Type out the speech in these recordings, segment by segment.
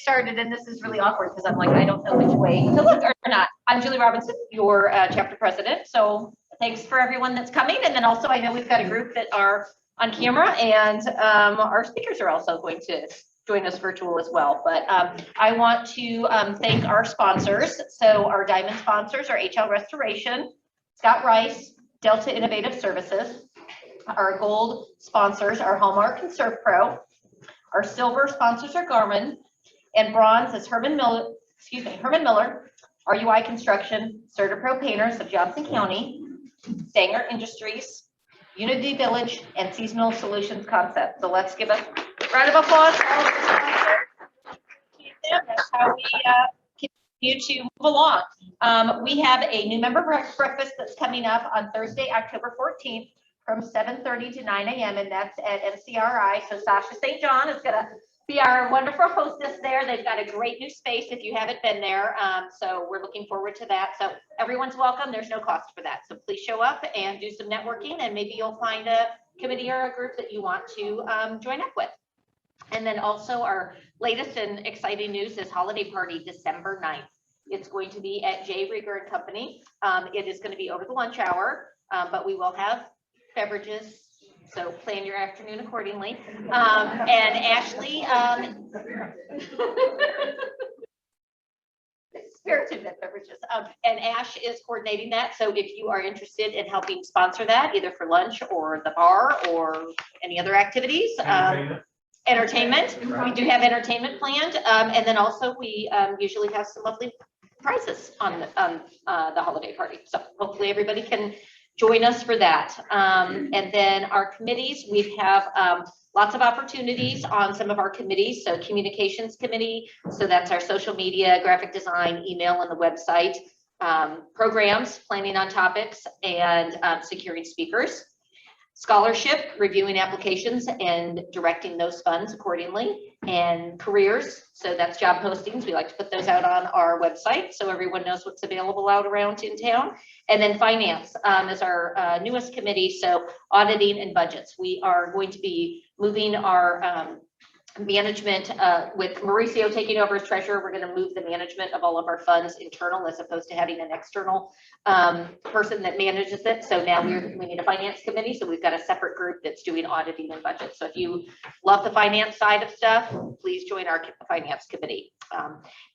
started, and this is really awkward because I'm like, I don't know which way to look or not. I'm Julie Robinson, your chapter president. So thanks for everyone that's coming. And then also I know we've got a group that are on camera, and our speakers are also going to join us virtual as well. But I want to thank our sponsors. So our diamond sponsors are HL Restoration, Scott Rice, Delta Innovative Services. Our gold sponsors are Hallmark and Surf Pro. Our silver sponsors are Garmin, and bronze is Herman Miller, RUI Construction, CertaPro Painters of Johnson County, Sanger Industries, Unity Village, and Seasonal Solutions Concept. So let's give a round of applause for all of the sponsors. That's how we continue to move along. We have a new member breakfast that's coming up on Thursday, October 14th from 7:30 to 9 a.m. and that's at MCRI. So Sasha St. John is gonna be our wonderful hostess there. They've got a great new space if you haven't been there. So we're looking forward to that. So everyone's welcome. There's no cost for that. So please show up and do some networking, and maybe you'll find a committee or a group that you want to join up with. And then also our latest and exciting news is holiday party December 9th. It's going to be at J. Rieger and Company. It is going to be over the lunch hour, but we will have beverages, so plan your afternoon accordingly. And Ashley, spirited beverages, and Ash is coordinating that. So if you are interested in helping sponsor that, either for lunch or the bar or any other activities, entertainment, we do have entertainment planned, and then also we usually have some lovely prizes on the holiday party. So hopefully everybody can join us for that. And then our committees, we have lots of opportunities on some of our committees. So communications committee, so that's our social media, graphic design, email, and the website. Programs, planning on topics, and securing speakers. Scholarship, reviewing applications and directing those funds accordingly. And careers, so that's job postings. We like to put those out on our website so everyone knows what's available out around in town. And then finance is our newest committee, so auditing and budgets. We are going to be moving our management with Mauricio taking over as treasurer. We're going to move the management of all of our funds internal as opposed to having an external person that manages it. So now we need a finance committee. So we've got a separate group that's doing auditing and budget. So if you love the finance side of stuff, please join our finance committee.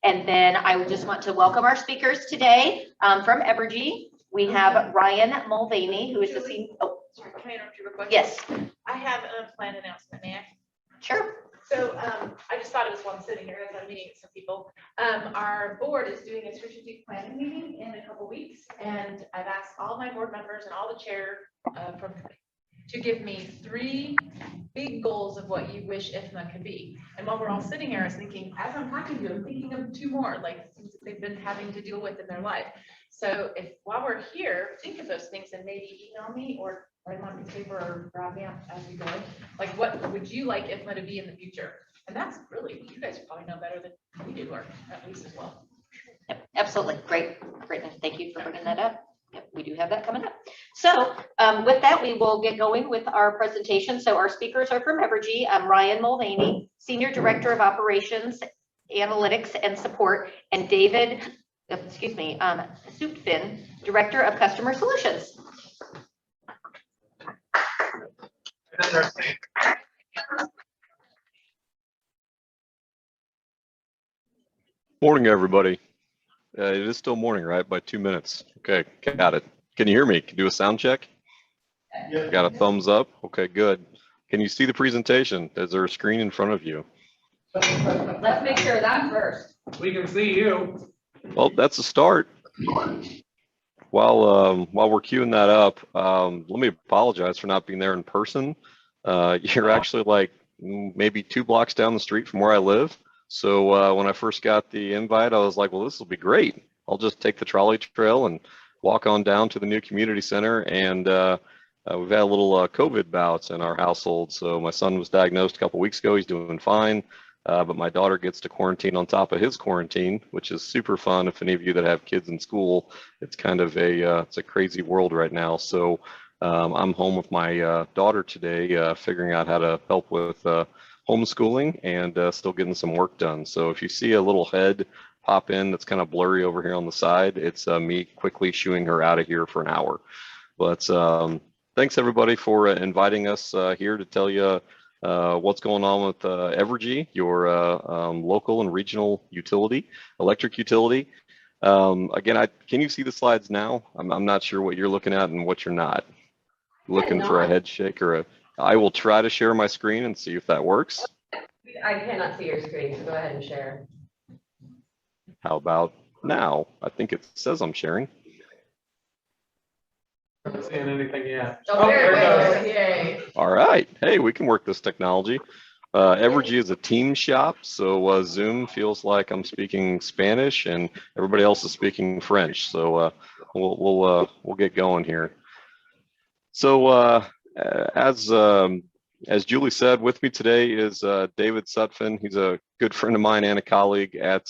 And then I would just want to welcome our speakers today from Evergy. We have Ryan Mulvany, who is the senior. Oh, sorry, can I interrupt you real quick? Yes. I have a planned announcement, may I? Sure. So I just thought it was while I'm sitting here as I'm meeting with some people. Our board is doing a strategic planning meeting in a couple weeks, and I've asked all my board members and all the chair to give me 3 big goals of what you wish IFMA could be. And while we're all sitting here, I was thinking, as I'm talking to you, I'm thinking of 2 more, like things that they've been having to deal with in their life. So if while we're here, think of those things and maybe email me or write them on a piece of paper or grab me up as we go. Like, what would you like IFMA to be in the future? And that's really, you guys probably know better than we do, or at least as well. Yep, absolutely. Great. Thank you for bringing that up. Yep, we do have that coming up. So with that, we will get going with our presentation. So our speakers are from Evergy. I'm Ryan Mulvany, Senior Director of Operations, Analytics, and Support, and David, Sutphin, Director of Customer Solutions. Morning, everybody. It is still morning, right? By 2 minutes. Okay, got it. Can you hear me? Can you do a sound check? Yeah. Got a thumbs up? Okay, good. Can you see the presentation? Is there a screen in front of you? Let's make sure that first. We can see you. Well, that's a start. While we're queuing that up, let me apologize for not being there in person. You're actually like maybe 2 blocks down the street from where I live. So when I first got the invite, I was like, well, this will be great. I'll just take the trolley trail and walk on down to the new community center. And we've had a little COVID bouts in our household. So my son was diagnosed a couple weeks ago. He's doing fine. But my daughter gets to quarantine on top of his quarantine, which is super fun. If any of you that have kids in school, it's kind of it's a crazy world right now. So I'm home with my daughter today, figuring out how to help with homeschooling and still getting some work done. So if you see a little head pop in that's kind of blurry over here on the side, it's me quickly shooing her out of here for an hour. But thanks everybody for inviting us here to tell you what's going on with Evergy, your local and regional utility, electric utility. Again, can you see the slides now? I'm not sure what you're looking at and what you're not. Looking for a head shake or a. I will try to share my screen and see if that works. I cannot see your screen, so go ahead and share. How about now? I think it says I'm sharing. I'm not seeing anything yet. Oh, there it goes. goes. Yay. All right. Hey, we can work this technology. Evergy is a team shop, so Zoom feels like I'm speaking Spanish and everybody else is speaking French. So we'll get going here. So as Julie said, with me today is David Sutphin. He's a good friend of mine and a colleague at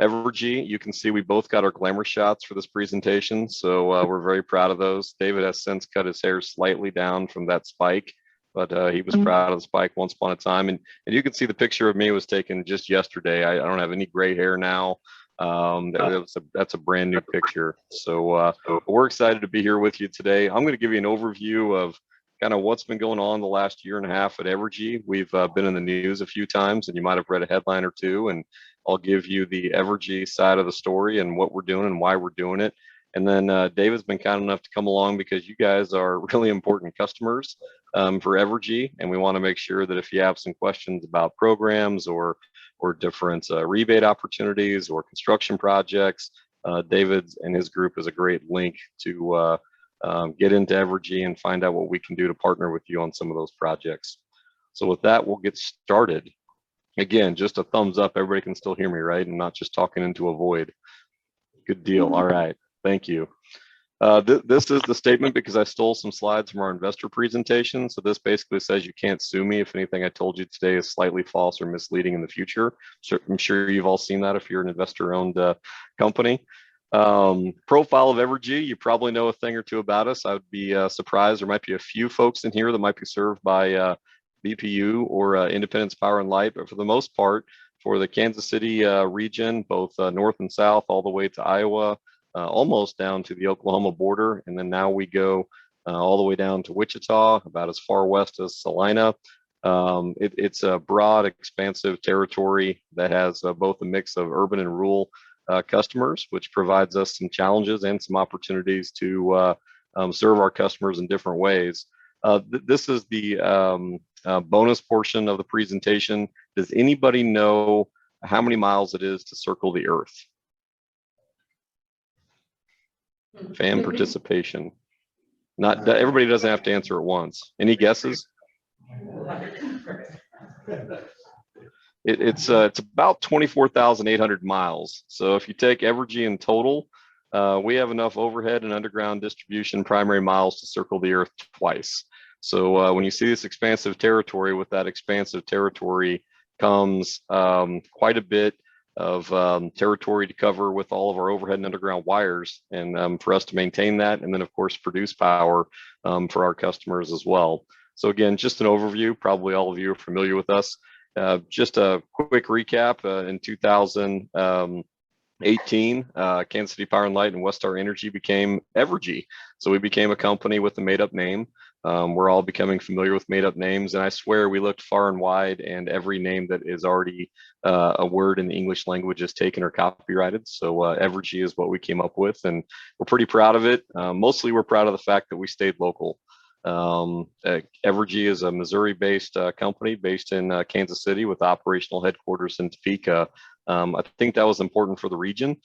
Evergy. You can see we both got our glamour shots for this presentation, so we're very proud of those. David has since cut his hair slightly down from that spike, but he was proud of the spike once upon a time. And you can see the picture of me was taken just yesterday. I don't have any gray hair now. That's a brand new picture. So we're excited to be here with you today. I'm going to give you an overview of kind of what's been going on the last year and a half at Evergy. We've been in the news a few times and you might have read a headline or two, and I'll give you the Evergy side of the story and what we're doing and why we're doing it. And then David's been kind enough to come along because you guys are really important customers for Evergy, and we want to make sure that if you have some questions about programs or different rebate opportunities or construction projects, David and his group is a great link to get into Evergy and find out what we can do to partner with you on some of those projects. So with that, we'll get started. Again, just a thumbs up. Everybody can still hear me, right? And not just talking into a void. Good deal. All right. Thank you. This is the statement because I stole some slides from our investor presentation. So this basically says you can't sue me if anything I told you today is slightly false or misleading in the future. So I'm sure you've all seen that if you're an investor-owned company. Profile of Evergy, you probably know a thing or two about us. I would be surprised. There might be a few folks in here that might be served by BPU or Independence Power and Light, but for the most part, for the Kansas City region, both north and south, all the way to Iowa, almost down to the Oklahoma border, and then now we go all the way down to Wichita, about as far west as Salina. It's a broad, expansive territory that has both a mix of urban and rural customers, which provides us some challenges and some opportunities to serve our customers in different ways. This is the bonus portion of the presentation. Does anybody know how many miles it is to circle the Earth? Fan participation. Not everybody doesn't have to answer at once. Any guesses? It's about 24,800 miles. So if you take Evergy in total, we have enough overhead and underground distribution primary miles to circle the Earth twice. So when you see this expansive territory, with that expansive territory comes quite a bit of territory to cover with all of our overhead and underground wires, and for us to maintain that, and then of course produce power for our customers as well. So again, just an overview. Probably all of you are familiar with us. Just a quick recap. In 2018, Kansas City Power and Light and Westar Energy became Evergy. So we became a company with a made-up name. We're all becoming familiar with made-up names, and I swear we looked far and wide, and every name that is already a word in the English language is taken or copyrighted. So Evergy is what we came up with, and we're pretty proud of it. Mostly we're proud of the fact that we stayed local. Evergy is a Missouri-based company based in Kansas City with operational headquarters in Topeka. I think that was important for the region.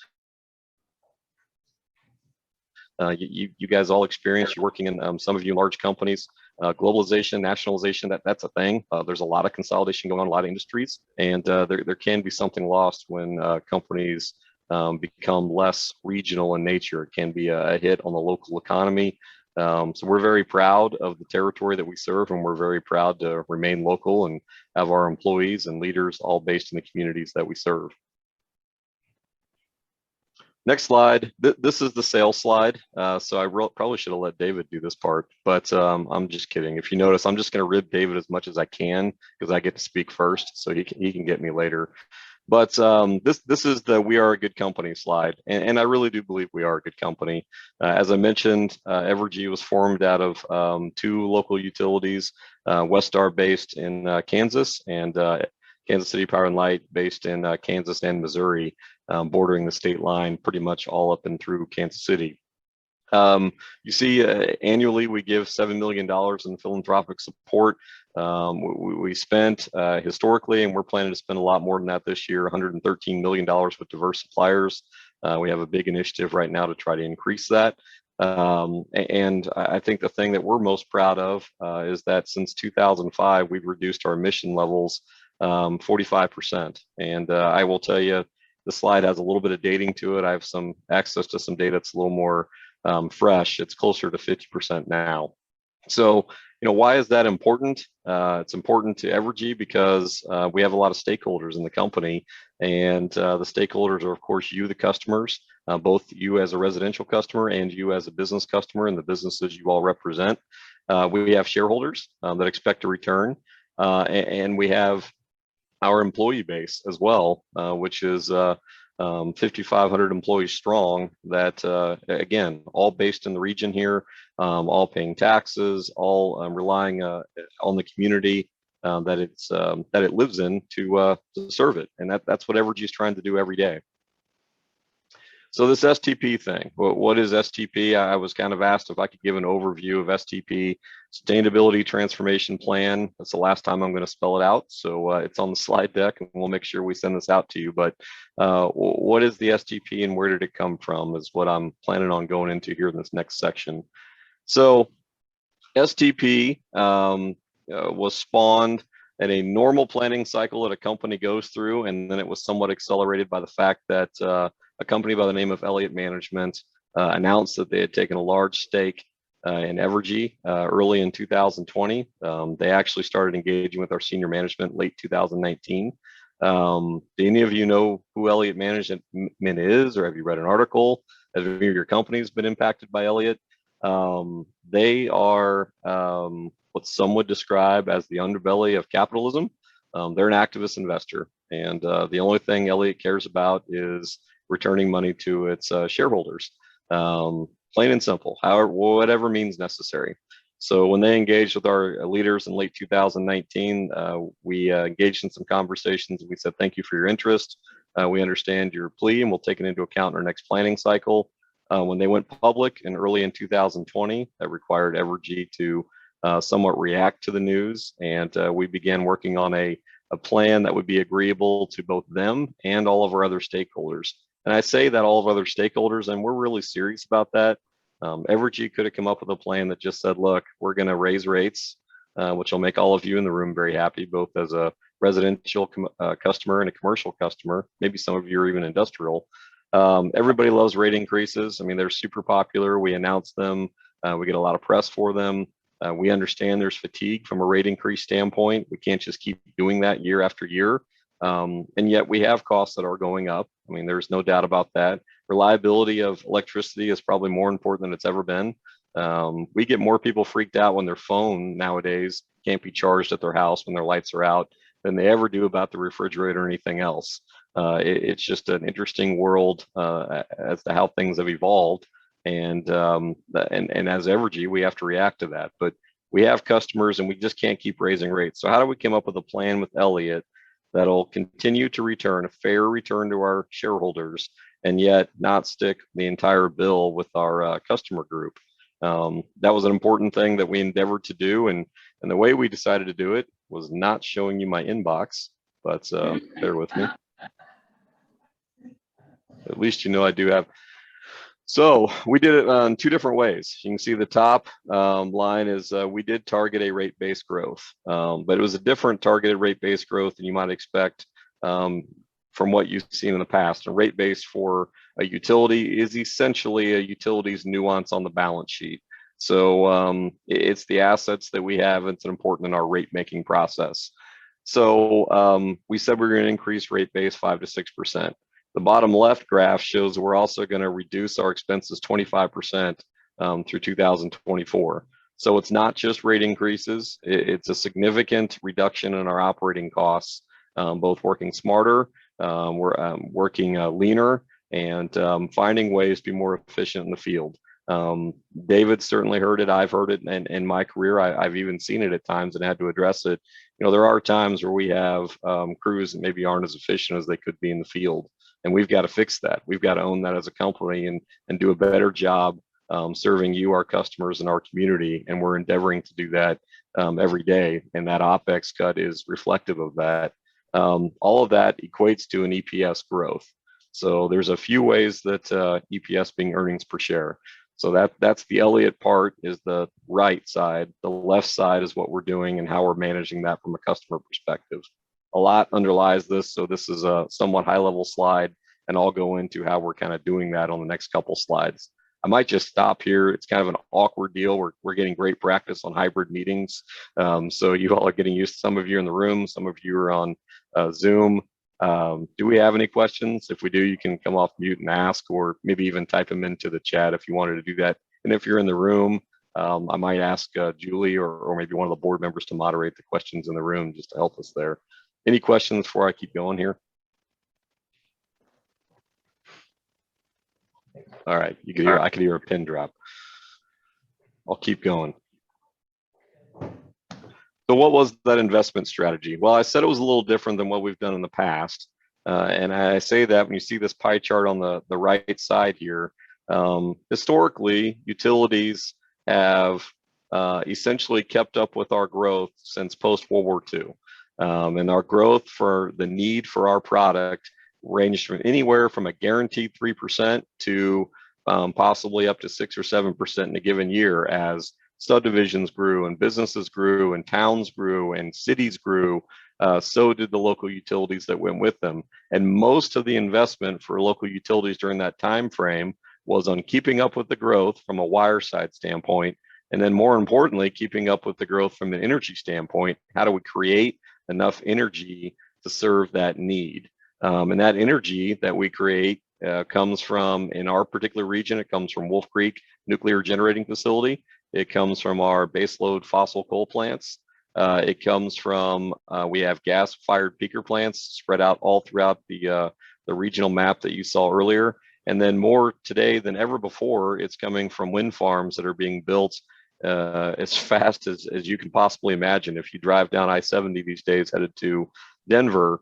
You guys all experience, you're working in some of you large companies, globalization, nationalization, that's a thing. There's a lot of consolidation going on in a lot of industries, and there can be something lost when companies become less regional in nature. It can be a hit on the local economy. So we're very proud of the territory that we serve, and we're very proud to remain local and have our employees and leaders all based in the communities that we serve. Next slide. This is the sales slide. So I probably should have let David do this part, but I'm just kidding. If you notice, I'm just going to rib David as much as I can because I get to speak first, so he can get me later. But this is the "We Are a Good Company" slide, and I really do believe we are a good company. As I mentioned, Evergy was formed out of 2 local utilities, Westar based in Kansas, and Kansas City Power and Light based in Kansas and Missouri, bordering the state line pretty much all up and through Kansas City. You see, annually we give $7 million in philanthropic support. We spent historically, and we're planning to spend a lot more than that this year, $113 million with diverse suppliers. We have a big initiative right now to try to increase that. And I think the thing that we're most proud of is that since 2005, we've reduced our emission levels 45%. And I will tell you, the slide has a little bit of dating to it. I have some access to some data that's a little more fresh. It's closer to 50% now. So, why is that important? It's important to Evergy because we have a lot of stakeholders in the company, and the stakeholders are, of course, you, the customers, both you as a residential customer and you as a business customer and the businesses you all represent. We have shareholders that expect a return, and we have our employee base as well, which is 5,500 employees strong that, again, all based in the region here, all paying taxes, all relying on the community that it lives in to serve it. And that's what Evergy is trying to do every day. So this STP thing, what is STP? I was kind of asked if I could give an overview of STP, Sustainability Transformation Plan. That's the last time I'm going to spell it out. So it's on the slide deck, and we'll make sure we send this out to you. But what is the STP and where did it come from is what I'm planning on going into here in this next section. So STP was spawned at a normal planning cycle that a company goes through, and then it was somewhat accelerated by the fact that a company by the name of Elliott Management announced that they had taken a large stake in Evergy early in 2020. They actually started engaging with our senior management late 2019. Do any of you know who Elliott Management is, or have you read an article? Have any of your companies been impacted by Elliott? They are what some would describe as the underbelly of capitalism. They're an activist investor, and the only thing Elliott cares about is returning money to its shareholders, plain and simple, however, whatever means necessary. So when they engaged with our leaders in late 2019, we engaged in some conversations, and we said, thank you for your interest. We understand your plea, and we'll take it into account in our next planning cycle. When they went public in early in 2020, that required Evergy to somewhat react to the news, and we began working on a plan that would be agreeable to both them and all of our other stakeholders. And I say that all of other stakeholders, and we're really serious about that. Evergy could have come up with a plan that just said, look, we're going to raise rates, which will make all of you in the room very happy, both as a residential customer and a commercial customer. Maybe some of you are even industrial. Everybody loves rate increases. I mean, they're super popular. We announce them. We get a lot of press for them. We understand there's fatigue from a rate increase standpoint. We can't just keep doing that year after year. And yet we have costs that are going up. I mean, there's no doubt about that. Reliability of electricity is probably more important than it's ever been. We get more people freaked out when their phone nowadays can't be charged at their house when their lights are out than they ever do about the refrigerator or anything else. It's just an interesting world as to how things have evolved. And as Evergy, we have to react to that. But we have customers, and we just can't keep raising rates. So how do we come up with a plan with Elliott that'll continue to return a fair return to our shareholders, and yet not stick the entire bill with our customer group? That was an important thing that we endeavored to do, and the way we decided to do it was not showing you my inbox, but bear with me. At least you know I do have. So we did it on 2 different ways. You can see the top line is we did target a rate-based growth, but it was a different targeted rate-based growth than you might expect from what you've seen in the past. A rate base for a utility is essentially a utility's nuance on the balance sheet. So it's the assets that we have. It's important in our rate-making process. So we said we're going to increase rate base 5 to 6%. The bottom left graph shows we're also going to reduce our expenses 25% through 2024. So it's not just rate increases, it's a significant reduction in our operating costs, both working smarter, we're working leaner, and finding ways to be more efficient in the field. David certainly heard it, I've heard it, and in my career, I've even seen it at times and had to address it. You know, there are times where we have crews that maybe aren't as efficient as they could be in the field, and we've got to fix that. We've got to own that as a company and do a better job serving you, our customers, and our community, and we're endeavoring to do that every day, and that OpEx cut is reflective of that. All of that equates to an EPS growth. So there's a few ways that EPS being earnings per share. So that's the Elliott part, is the right side. The left side is what we're doing and how we're managing that from a customer perspective. A lot underlies this, so this is a somewhat high level slide, and I'll go into how we're kind of doing that on the next couple slides. I might just stop here. It's kind of an awkward deal. We're getting great practice on hybrid meetings. So you all are getting used to, some of you in the room, some of you are on Zoom. Do we have any questions? If we do, you can come off mute and ask, or maybe even type them into the chat if you wanted to do that. And if you're in the room, I might ask Julie or maybe one of the board members to moderate the questions in the room just to help us there. Any questions before I keep going here? All right, you can hear, I can hear a pin drop. I'll keep going. So what was that investment strategy? Well, I said it was a little different than what we've done in the past. And I say that when you see this pie chart on the right side here, historically, utilities have essentially kept up with our growth since post-World War II. And our growth for the need for our product ranged from anywhere from a guaranteed 3% to possibly up to 6 or 7% in a given year, as subdivisions grew and businesses grew and towns grew and cities grew. So did the local utilities that went with them. And most of the investment for local utilities during that time frame was on keeping up with the growth from a wire side standpoint, and then more importantly, keeping up with the growth from an energy standpoint. How do we create enough energy to serve that need? And that energy that we create comes from, in our particular region, it comes from Wolf Creek Nuclear Generating Facility. It comes from our baseload fossil coal plants. It comes from, we have gas-fired peaker plants spread out all throughout the regional map that you saw earlier. And then more today than ever before, it's coming from wind farms that are being built as fast as you can possibly imagine. If you drive down I-70 these days headed to Denver,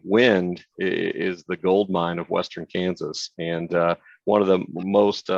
wind is the gold mine of Western Kansas. And one of the most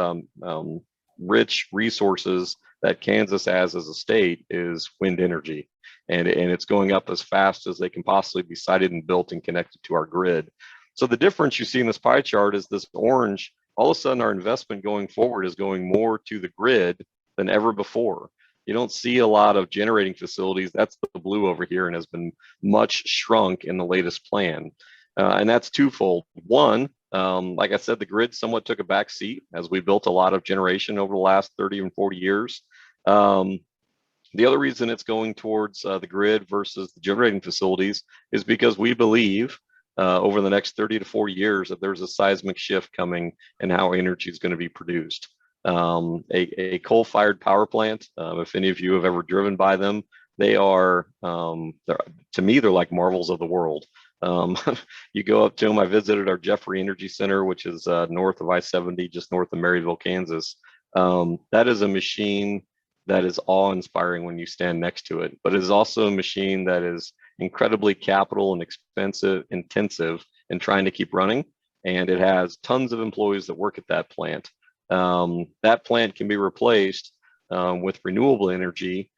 rich resources that Kansas has as a state is wind energy. And it's going up as fast as they can possibly be sited and built and connected to our grid. So the difference you see in this pie chart is this orange. All of a sudden, our investment going forward is going more to the grid than ever before. You don't see a lot of generating facilities. That's the blue over here and has been much shrunk in the latest plan. And that's twofold. One, like I said, the grid somewhat took a back seat as we built a lot of generation over the last 30 and 40 years. The other reason it's going towards the grid versus the generating facilities is because we believe over the next 30 to 40 years that there's a seismic shift coming in how energy is going to be produced. A coal-fired power plant, if any of you have ever driven by them, they are, to me, they're like marvels of the world. You go up to them. I visited our Jeffrey Energy Center, which is north of I-70, just north of Maryville, Kansas. That is a machine that is awe-inspiring when you stand next to it, but it is also a machine that is incredibly capital and expensive intensive in trying to keep running. And it has tons of employees that work at that plant. That plant can be replaced with renewable energy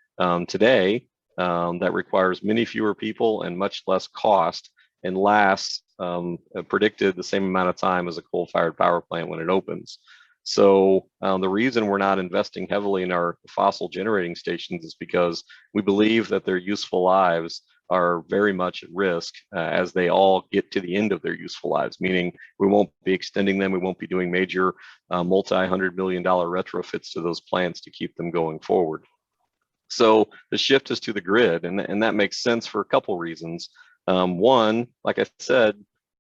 today that requires many fewer people and much less cost, and lasts predicted the same amount of time as a coal-fired power plant when it opens. So the reason we're not investing heavily in our fossil generating stations is because we believe that their useful lives are very much at risk as they all get to the end of their useful lives, meaning we won't be extending them. We won't be doing major multi-$100 million retrofits to those plants to keep them going forward. So the shift is to the grid, and that makes sense for a couple reasons. One, like I said,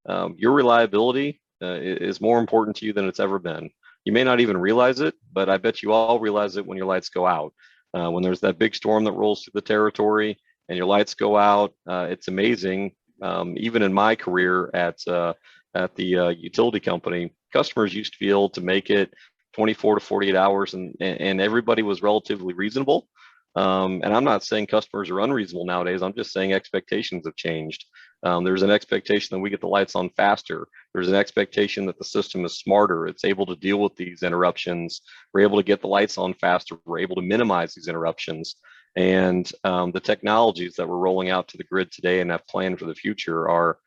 your reliability is more important to you than it's ever been. You may not even realize it, but I bet you all realize it when your lights go out. When there's that big storm that rolls through the territory and your lights go out, it's amazing. Even in my career at the utility company, customers used to be able to make it 24 to 48 hours, and everybody was relatively reasonable. And I'm not saying customers are unreasonable nowadays. I'm just saying expectations have changed. There's an expectation that we get the lights on faster. There's an expectation that the system is smarter. It's able to deal with these interruptions. We're able to get the lights on faster. We're able to minimize these interruptions. And the technologies that we're rolling out to the grid today and have planned for the future are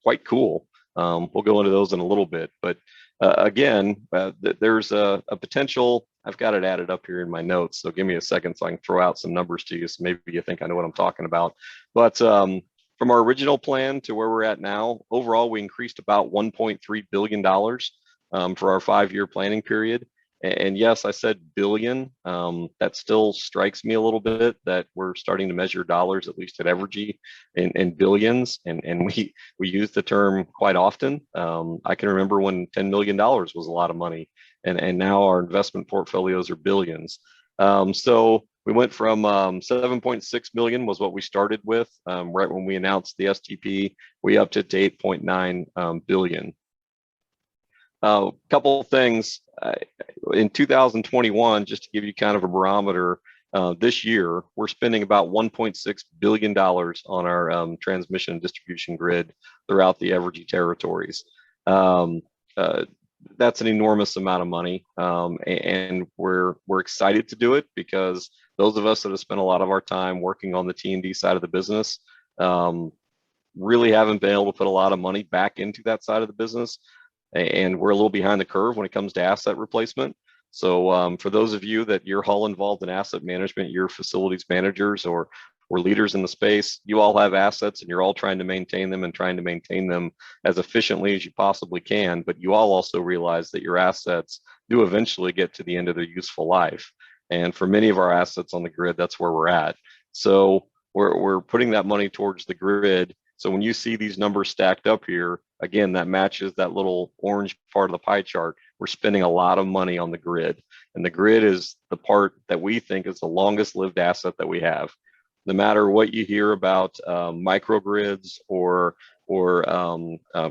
quite cool. We'll go into those in a little bit, but there's a potential. I've got it added up here in my notes, so give me a second so I can throw out some numbers to you, so maybe you think I know what I'm talking about. But from our original plan to where we're at now, overall, we increased about $1.3 billion for our 5-year planning period. And yes, I said billion. That still strikes me a little bit that we're starting to measure dollars, at least at Evergy, in billions, and we use the term quite often. I can remember when $10 million was a lot of money, and now our investment portfolios are billions. So we went from 7.6 million was what we started with right when we announced the STP. We upped it to 8.9 billion. Couple of things in 2021, just to give you kind of a barometer, this year we're spending about $1.6 billion on our transmission and distribution grid throughout the Evergy territories. That's an enormous amount of money, and we're excited to do it because those of us that have spent a lot of our time working on the T&D side of the business really haven't been able to put a lot of money back into that side of the business. And we're a little behind the curve when it comes to asset replacement. So for those of you that you're all involved in asset management, you're facilities managers or leaders in the space, you all have assets and you're all trying to maintain them and trying to maintain them as efficiently as you possibly can. But you all also realize that your assets do eventually get to the end of their useful life. And for many of our assets on the grid, that's where we're at. So we're putting that money towards the grid. So when you see these numbers stacked up here, again, that matches that little orange part of the pie chart. We're spending a lot of money on the grid, and the grid is the part that we think is the longest lived asset that we have. No matter what you hear about microgrids or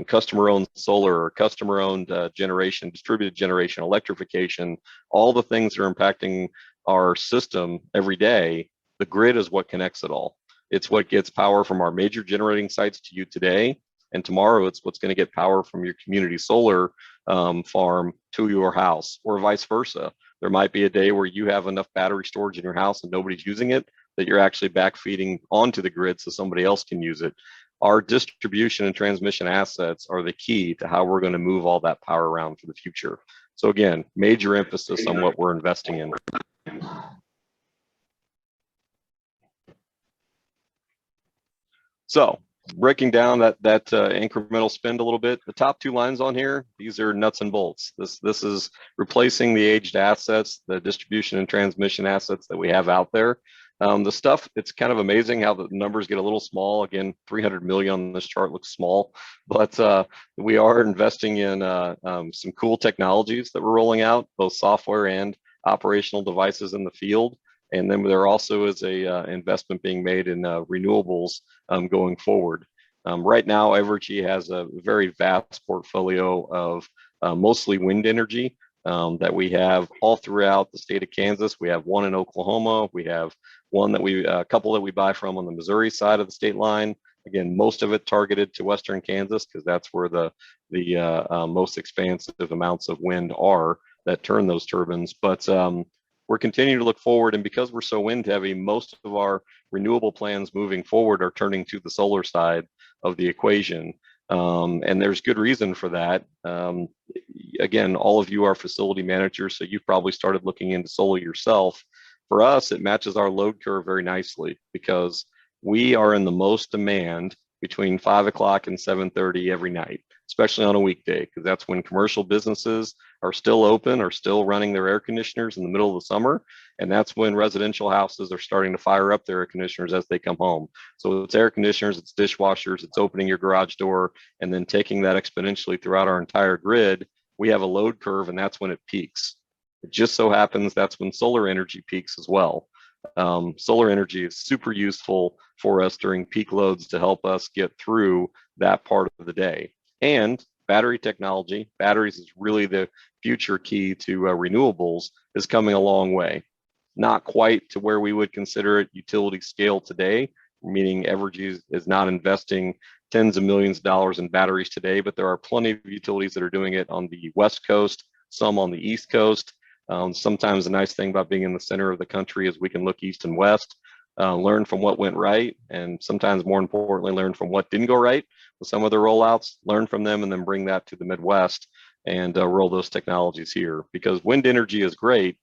customer-owned solar or customer-owned generation, distributed generation, electrification, all the things that are impacting our system every day, the grid is what connects it all. It's what gets power from our major generating sites to you today. And tomorrow, it's what's going to get power from your community solar farm to your house, or vice versa. There might be a day where you have enough battery storage in your house and nobody's using it, that you're actually backfeeding onto the grid so somebody else can use it. Our distribution and transmission assets are the key to how we're going to move all that power around for the future. So again, major emphasis on what we're investing in. So breaking down that incremental spend a little bit, the top 2 lines on here, these are nuts and bolts. This is replacing the aged assets, the distribution and transmission assets that we have out there. The stuff, it's kind of amazing how the numbers get a little small. Again, 300 million on this chart looks small, but we are investing in some cool technologies that we're rolling out, both software and operational devices in the field. And then there also is a investment being made in renewables going forward. Right now, Evergy has a very vast portfolio of mostly wind energy that we have all throughout the state of Kansas. We have one in Oklahoma. We have one that a couple that we buy from on the Missouri side of the state line. Again, most of it targeted to Western Kansas because that's where the most expansive amounts of wind are that turn those turbines. But we're continuing to look forward, and because we're so wind heavy, most of our renewable plans moving forward are turning to the solar side of the equation. And there's good reason for that. Again, all of you are facility managers, so you've probably started looking into solar yourself. For us, it matches our load curve very nicely because we are in the most demand between 5 o'clock and 7:30 every night, especially on a weekday, because that's when commercial businesses are still open, are still running their air conditioners in the middle of the summer. And that's when residential houses are starting to fire up their air conditioners as they come home. So it's air conditioners, it's dishwashers, it's opening your garage door, and then taking that exponentially throughout our entire grid. We have a load curve, and that's when it peaks. It just so happens that's when solar energy peaks as well. Solar energy is super useful for us during peak loads to help us get through that part of the day. And battery technology, batteries is really the future key to renewables, is coming a long way. Not quite to where we would consider it utility scale today, meaning Evergy is not investing tens of millions of dollars in batteries today, but there are plenty of utilities that are doing it on the West Coast, some on the East Coast. Sometimes the nice thing about being in the center of the country is we can look east and west, learn from what went right, and sometimes more importantly, learn from what didn't go right with some of the rollouts, learn from them, and then bring that to the Midwest and roll those technologies here. Because wind energy is great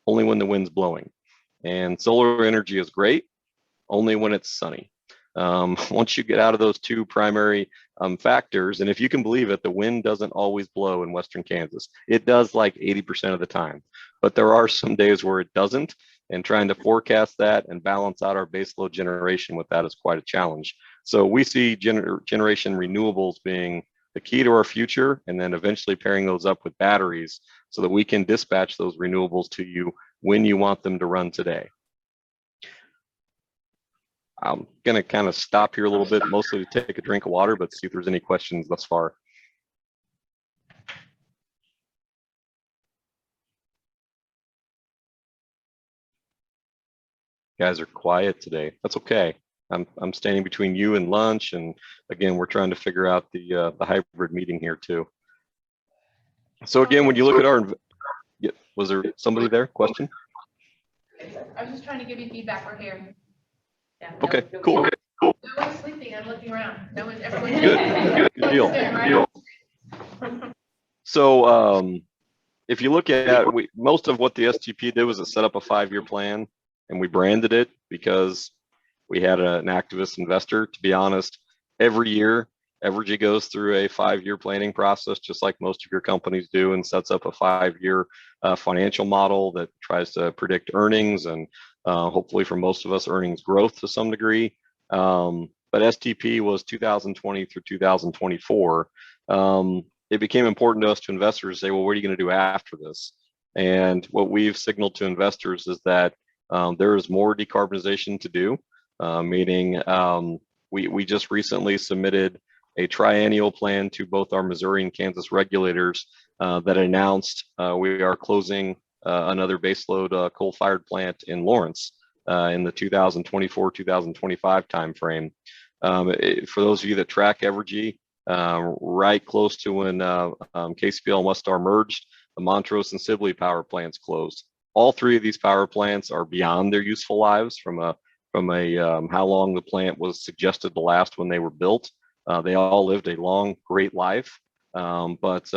only when the wind's blowing, and solar energy is great only when it's sunny. Once you get out of those two primary factors, and if you can believe it, the wind doesn't always blow in Western Kansas. It does like 80% of the time, but there are some days where it doesn't, and trying to forecast that and balance out our baseload generation with that is quite a challenge. So we see generation renewables being the key to our future, and then eventually pairing those up with batteries so that we can dispatch those renewables to you when you want them to run today. I'm going to kind of stop here a little bit, mostly to take a drink of water, but see if there's any questions thus far. You guys are quiet today. That's okay. I'm standing between you and lunch, and again, we're trying to figure out the hybrid meeting here too. So again, when you look at our, yeah, was there somebody there? Question? I was just trying to give you feedback. We're here. Yeah, Okay, no, cool. No one's sleeping. I'm looking around. No one's everyone's Good deal. Right? So if you look at most of what the STP did was it set up a 5-year plan, and we branded it because we had an activist investor. To be honest, every year Evergy goes through a 5-year planning process, just like most of your companies do, and sets up a 5-year financial model that tries to predict earnings and hopefully for most of us earnings growth to some degree. But STP was 2020 through 2024. It became important to us, to investors, to say, well, what are you going to do after this? And what we've signaled to investors is that there is more decarbonization to do, meaning we just recently submitted a triennial plan to both our Missouri and Kansas regulators that announced we are closing another baseload coal-fired plant in Lawrence in the 2024-2025 timeframe. For those of you that track Evergy, right close to when KCPL and Westar merged, the Montrose and Sibley power plants closed. All 3 of these power plants are beyond their useful lives from a how long the plant was suggested to last when they were built. They all lived a long, great life, but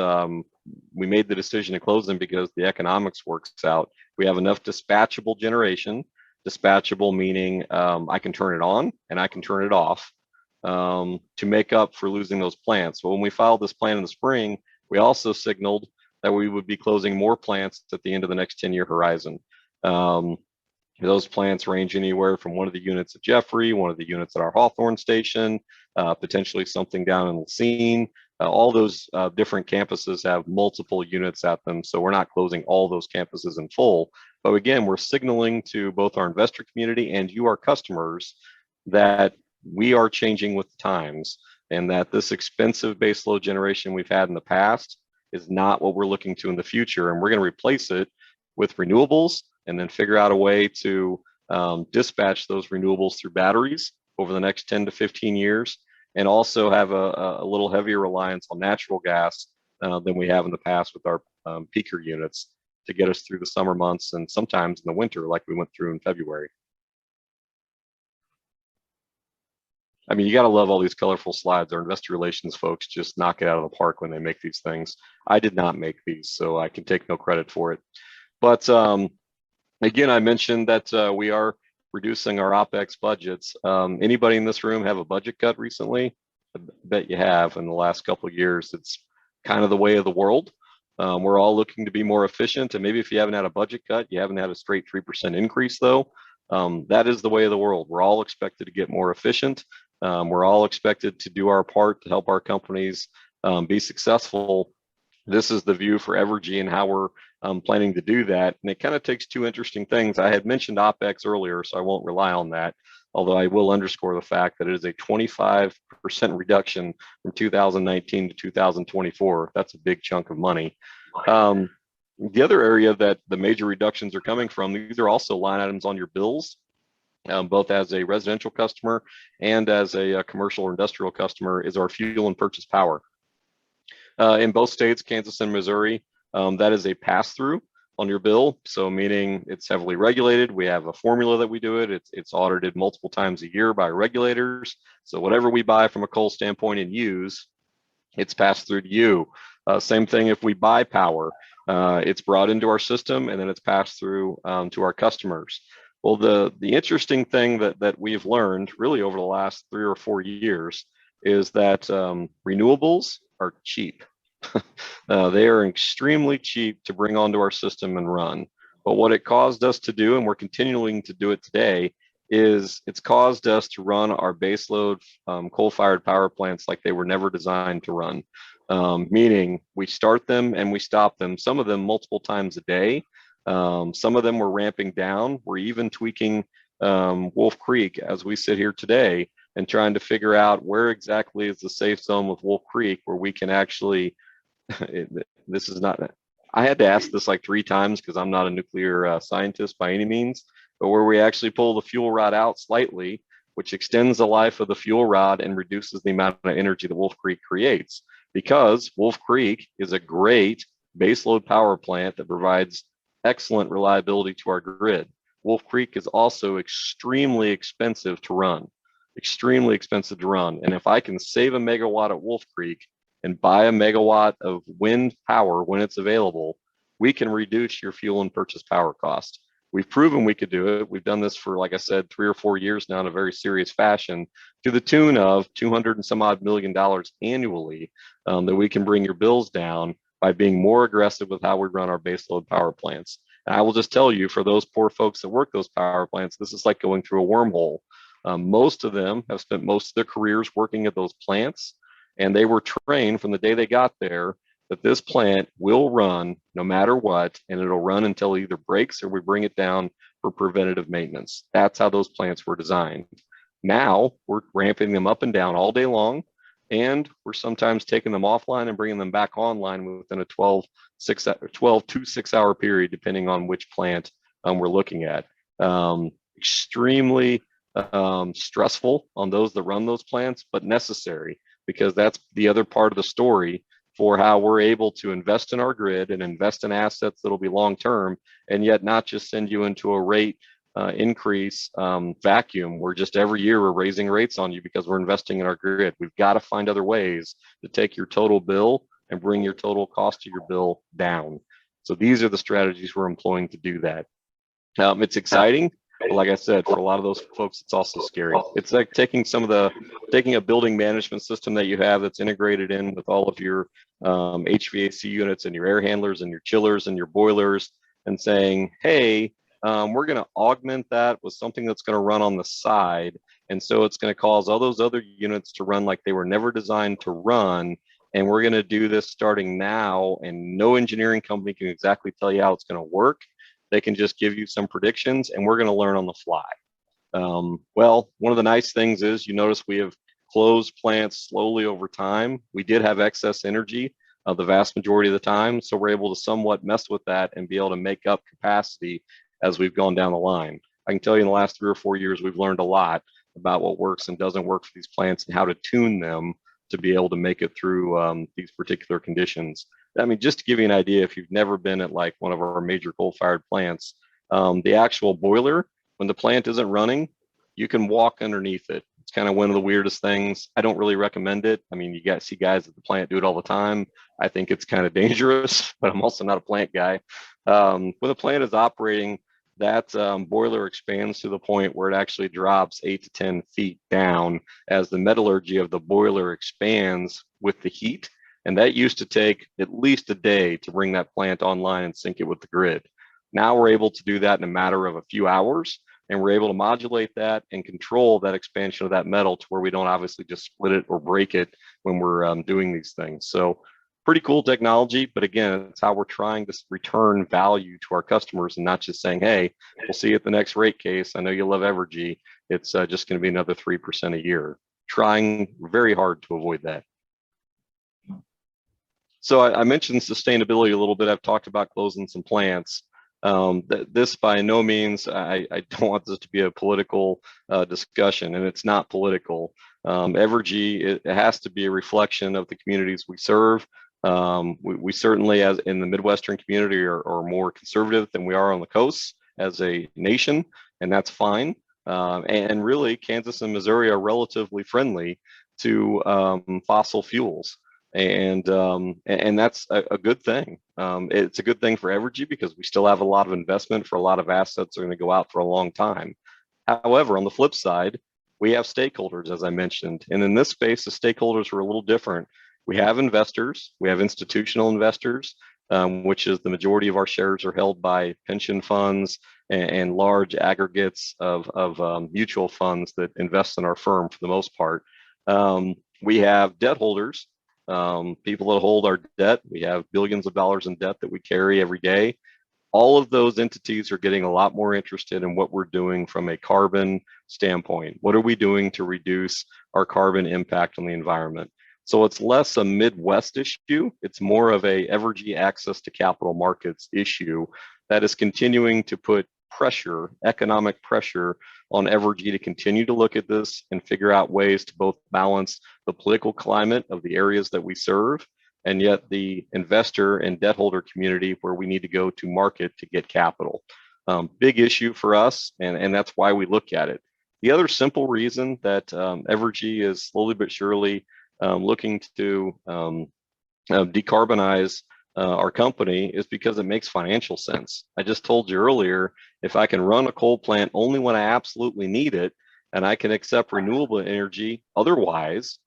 we made the decision to close them because the economics works out. We have enough dispatchable generation. Dispatchable meaning I can turn it on and I can turn it off to make up for losing those plants. So when we filed this plan in the spring, we also signaled that we would be closing more plants at the end of the next 10-year horizon. Those plants range anywhere from one of the units at Jeffrey, one of the units at our Hawthorne station, potentially something down in Lacine. All those different campuses have multiple units at them, so we're not closing all those campuses in full. But again, we're signaling to both our investor community and you, our customers, that we are changing with the times, and that this expensive baseload generation we've had in the past is not what we're looking to in the future, and we're going to replace it with renewables, and then figure out a way to dispatch those renewables through batteries over the next 10 to 15 years, and also have a little heavier reliance on natural gas than we have in the past with our peaker units to get us through the summer months and sometimes in the winter like we went through in February. I mean, you got to love all these colorful slides. Our investor relations folks just knock it out of the park when they make these things. I did not make these, so I can take no credit for it. But again, I mentioned that we are reducing our OpEx budgets. Anybody in this room have a budget cut recently? I bet you have in the last couple of years. It's kind of the way of the world. We're all looking to be more efficient, and maybe if you haven't had a budget cut, you haven't had a straight 3% increase though. That is the way of the world. We're all expected to get more efficient. We're all expected to do our part to help our companies be successful. This is the view for Evergy and how we're planning to do that. And it kind of takes two interesting things. I had mentioned OpEx earlier, so I won't rely on that, although I will underscore the fact that it is a 25% reduction from 2019 to 2024. That's a big chunk of money. The other area that the major reductions are coming from, these are also line items on your bills, both as a residential customer and as a commercial or industrial customer, is our fuel and purchase power. In both states, Kansas and Missouri, that is a pass-through on your bill. So meaning it's heavily regulated. We have a formula that we do it. It's audited multiple times a year by regulators. So whatever we buy from a coal standpoint and use, it's passed through to you. Same thing if we buy power, it's brought into our system and then it's passed through to our customers. Well, the interesting thing that we've learned really over the last 3 or 4 years is that renewables are cheap. They are extremely cheap to bring onto our system and run. But what it caused us to do, and we're continuing to do it today, is it's caused us to run our baseload coal-fired power plants like they were never designed to run. Meaning we start them and we stop them, some of them multiple times a day. Some of them we're ramping down. We're even tweaking Wolf Creek as we sit here today and trying to figure out where exactly is the safe zone with Wolf Creek where we can actually, this is not, I had to ask this like 3 times because I'm not a nuclear scientist by any means, but where we actually pull the fuel rod out slightly, which extends the life of the fuel rod and reduces the amount of energy that Wolf Creek creates. Because Wolf Creek is a great baseload power plant that provides excellent reliability to our grid. Wolf Creek is also extremely expensive to run. Extremely expensive to run. And if I can save a megawatt at Wolf Creek and buy a megawatt of wind power when it's available, we can reduce your fuel and purchase power cost. We've proven we could do it. We've done this for, like I said, 3 or 4 years now in a very serious fashion to the tune of $200 and some odd million annually, that we can bring your bills down by being more aggressive with how we run our baseload power plants. And I will just tell you, for those poor folks that work those power plants, this is like going through a wormhole. Most of them have spent most of their careers working at those plants, and they were trained from the day they got there that this plant will run no matter what, and it'll run until it either breaks or we bring it down for preventative maintenance. That's how those plants were designed. Now we're ramping them up and down all day long, and we're sometimes taking them offline and bringing them back online within a 12 to 6 hour period, depending on which plant we're looking at. Extremely stressful on those that run those plants, but necessary, because that's the other part of the story for how we're able to invest in our grid and invest in assets that'll be long-term, and yet not just send you into a rate increase vacuum where just every year we're raising rates on you because we're investing in our grid. We've got to find other ways to take your total bill and bring your total cost of your bill down. So these are the strategies we're employing to do that. It's exciting. But like I said, for a lot of those folks, it's also scary. It's like taking a building management system that you have that's integrated in with all of your HVAC units and your air handlers and your chillers and your boilers, and saying, hey, we're going to augment that with something that's going to run on the side. And so it's going to cause all those other units to run like they were never designed to run. And we're going to do this starting now. And no engineering company can exactly tell you how it's going to work. They can just give you some predictions, and we're going to learn on the fly. Well, one of the nice things is, you notice we have closed plants slowly over time. We did have excess energy the vast majority of the time, so we're able to somewhat mess with that and be able to make up capacity as we've gone down the line. I can tell you in the last 3 or 4 years, we've learned a lot about what works and doesn't work for these plants and how to tune them to be able to make it through these particular conditions. I mean, just to give you an idea, if you've never been at like one of our major coal-fired plants, the actual boiler, when the plant isn't running, you can walk underneath it. It's kind of one of the weirdest things. I don't really recommend it. I mean, you see guys at the plant do it all the time. I think it's kind of dangerous, but I'm also not a plant guy. When the plant is operating, that boiler expands to the point where it actually drops 8 to 10 feet down as the metallurgy of the boiler expands with the heat. And that used to take at least a day to bring that plant online and sync it with the grid. Now we're able to do that in a matter of a few hours, and we're able to modulate that and control that expansion of that metal to where we don't obviously just split it or break it when we're doing these things. So pretty cool technology, but again, it's how we're trying to return value to our customers and not just saying, hey, we'll see you at the next rate case. I know you love Evergy. It's just going to be another 3% a year. Trying very hard to avoid that. So I mentioned sustainability a little bit. I've talked about closing some plants. This by no means, I don't want this to be a political discussion, and it's not political. Evergy, it has to be a reflection of the communities we serve. We certainly, as in the Midwestern community, are more conservative than we are on the coast as a nation, and that's fine. And really, Kansas and Missouri are relatively friendly to fossil fuels. And that's a good thing. It's a good thing for Evergy because we still have a lot of investment for a lot of assets that are going to go out for a long time. However, on the flip side, we have stakeholders, as I mentioned, and in this space, the stakeholders are a little different. We have investors, we have institutional investors, which is the majority of our shares are held by pension funds and large aggregates of mutual funds that invest in our firm for the most part. We have debt holders. People that hold our debt. We have billions of dollars in debt that we carry every day. All of those entities are getting a lot more interested in what we're doing from a carbon standpoint. What are we doing to reduce our carbon impact on the environment? So it's less a Midwest issue. It's more of a Evergy access to capital markets issue that is continuing to put pressure, economic pressure on Evergy to continue to look at this and figure out ways to both balance the political climate of the areas that we serve and yet the investor and debt holder community where we need to go to market to get capital. Big issue for us, and that's why we look at it. The other simple reason that Evergy is slowly but surely looking to decarbonize our company is because it makes financial sense. I just told you earlier, if I can run a coal plant only when I absolutely need it, and I can accept renewable energy otherwise,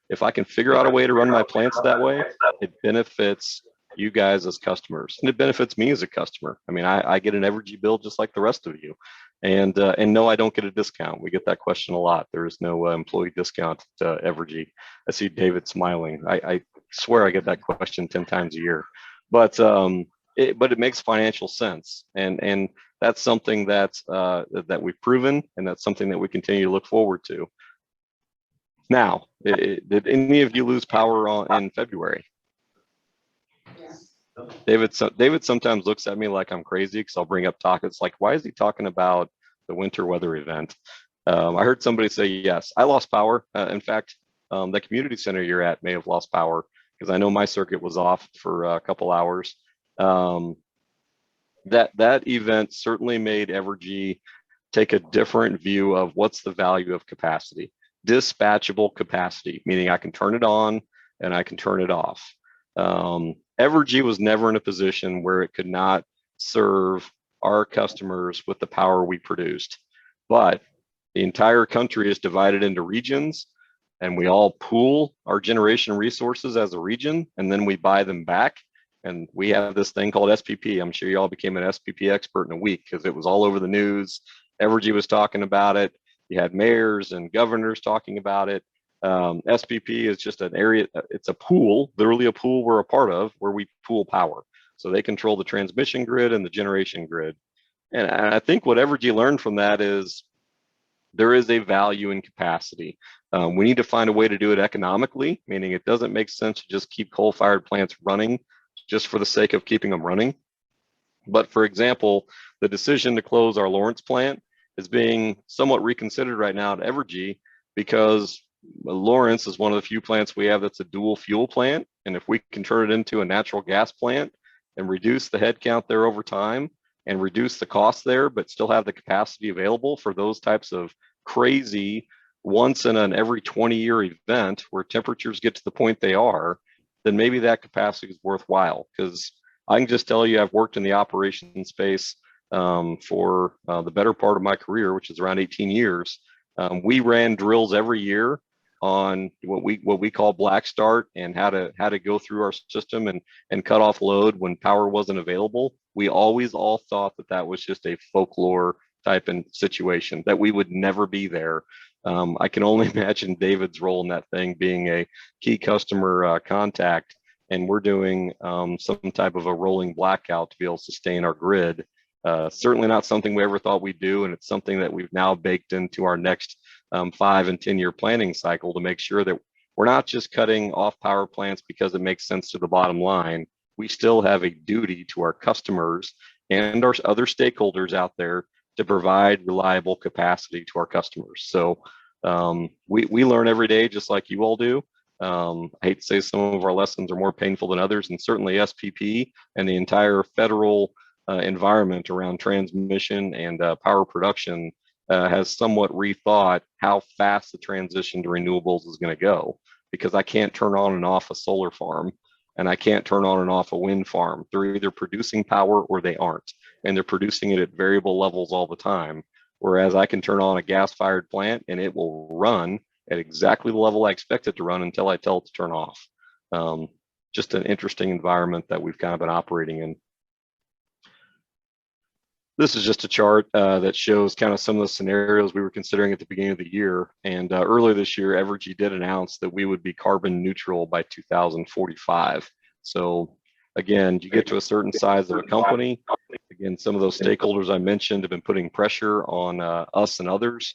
if I can figure out a way to run my plants that way, it benefits you guys as customers, and it benefits me as a customer. I mean, I get an Evergy bill just like the rest of you, and no, I don't get a discount. We get that question a lot. There is no employee discount to Evergy. I see David smiling. I swear I get that question 10 times a year, but it makes financial sense, and that's something that we've proven, and that's something that we continue to look forward to. Now, did any of you lose power in February? David sometimes looks at me like I'm crazy because I'll bring up topics like, why is he talking about the winter weather event? I heard somebody say, yes, I lost power. In fact, the community center you're at may have lost power because I know my circuit was off for a couple hours. That event certainly made Evergy take a different view of what's the value of capacity. Dispatchable capacity, meaning I can turn it on and I can turn it off. Evergy was never in a position where it could not serve our customers with the power we produced, but the entire country is divided into regions, and we all pool our generation resources as a region, and then we buy them back. And we have this thing called SPP. I'm sure you all became an SPP expert in a week because it was all over the news. Evergy was talking about it. You had mayors and governors talking about it. SPP is just an area, it's a pool, literally a pool we're a part of, where we pool power. So they control the transmission grid and the generation grid. And I think what Evergy learned from that is there is a value in capacity. We need to find a way to do it economically, meaning it doesn't make sense to just keep coal-fired plants running just for the sake of keeping them running. But for example, the decision to close our Lawrence plant is being somewhat reconsidered right now at Evergy because Lawrence is one of the few plants we have that's a dual fuel plant. And if we can turn it into a natural gas plant and reduce the headcount there over time and reduce the cost there, but still have the capacity available for those types of crazy once in an every 20-year event where temperatures get to the point they are, then maybe that capacity is worthwhile. Because I can just tell you, I've worked in the operation space for the better part of my career, which is around 18 years. We ran drills every year on what we call black start and how to go through our system and cut off load when power wasn't available. We always all thought that was just a folklore type of situation, that we would never be there. I can only imagine David's role in that thing being a key customer contact, and we're doing some type of a rolling blackout to be able to sustain our grid. Certainly not something we ever thought we'd do, and it's something that we've now baked into our next 5 and 10 year planning cycle to make sure that we're not just cutting off power plants because it makes sense to the bottom line. We still have a duty to our customers and our other stakeholders out there to provide reliable capacity to our customers. So we learn every day, just like you all do. I hate to say some of our lessons are more painful than others, and certainly SPP and the entire federal environment around transmission and power production has somewhat rethought how fast the transition to renewables is going to go, because I can't turn on and off a solar farm, and I can't turn on and off a wind farm. They're either producing power or they aren't, and they're producing it at variable levels all the time. Whereas I can turn on a gas-fired plant and it will run at exactly the level I expect it to run until I tell it to turn off. Just an interesting environment that we've kind of been operating in. This is just a chart that shows kind of some of the scenarios we were considering at the beginning of the year. And earlier this year, Evergy did announce that we would be carbon neutral by 2045. So again, you get to a certain size of a company. Again, some of those stakeholders I mentioned have been putting pressure on us and others.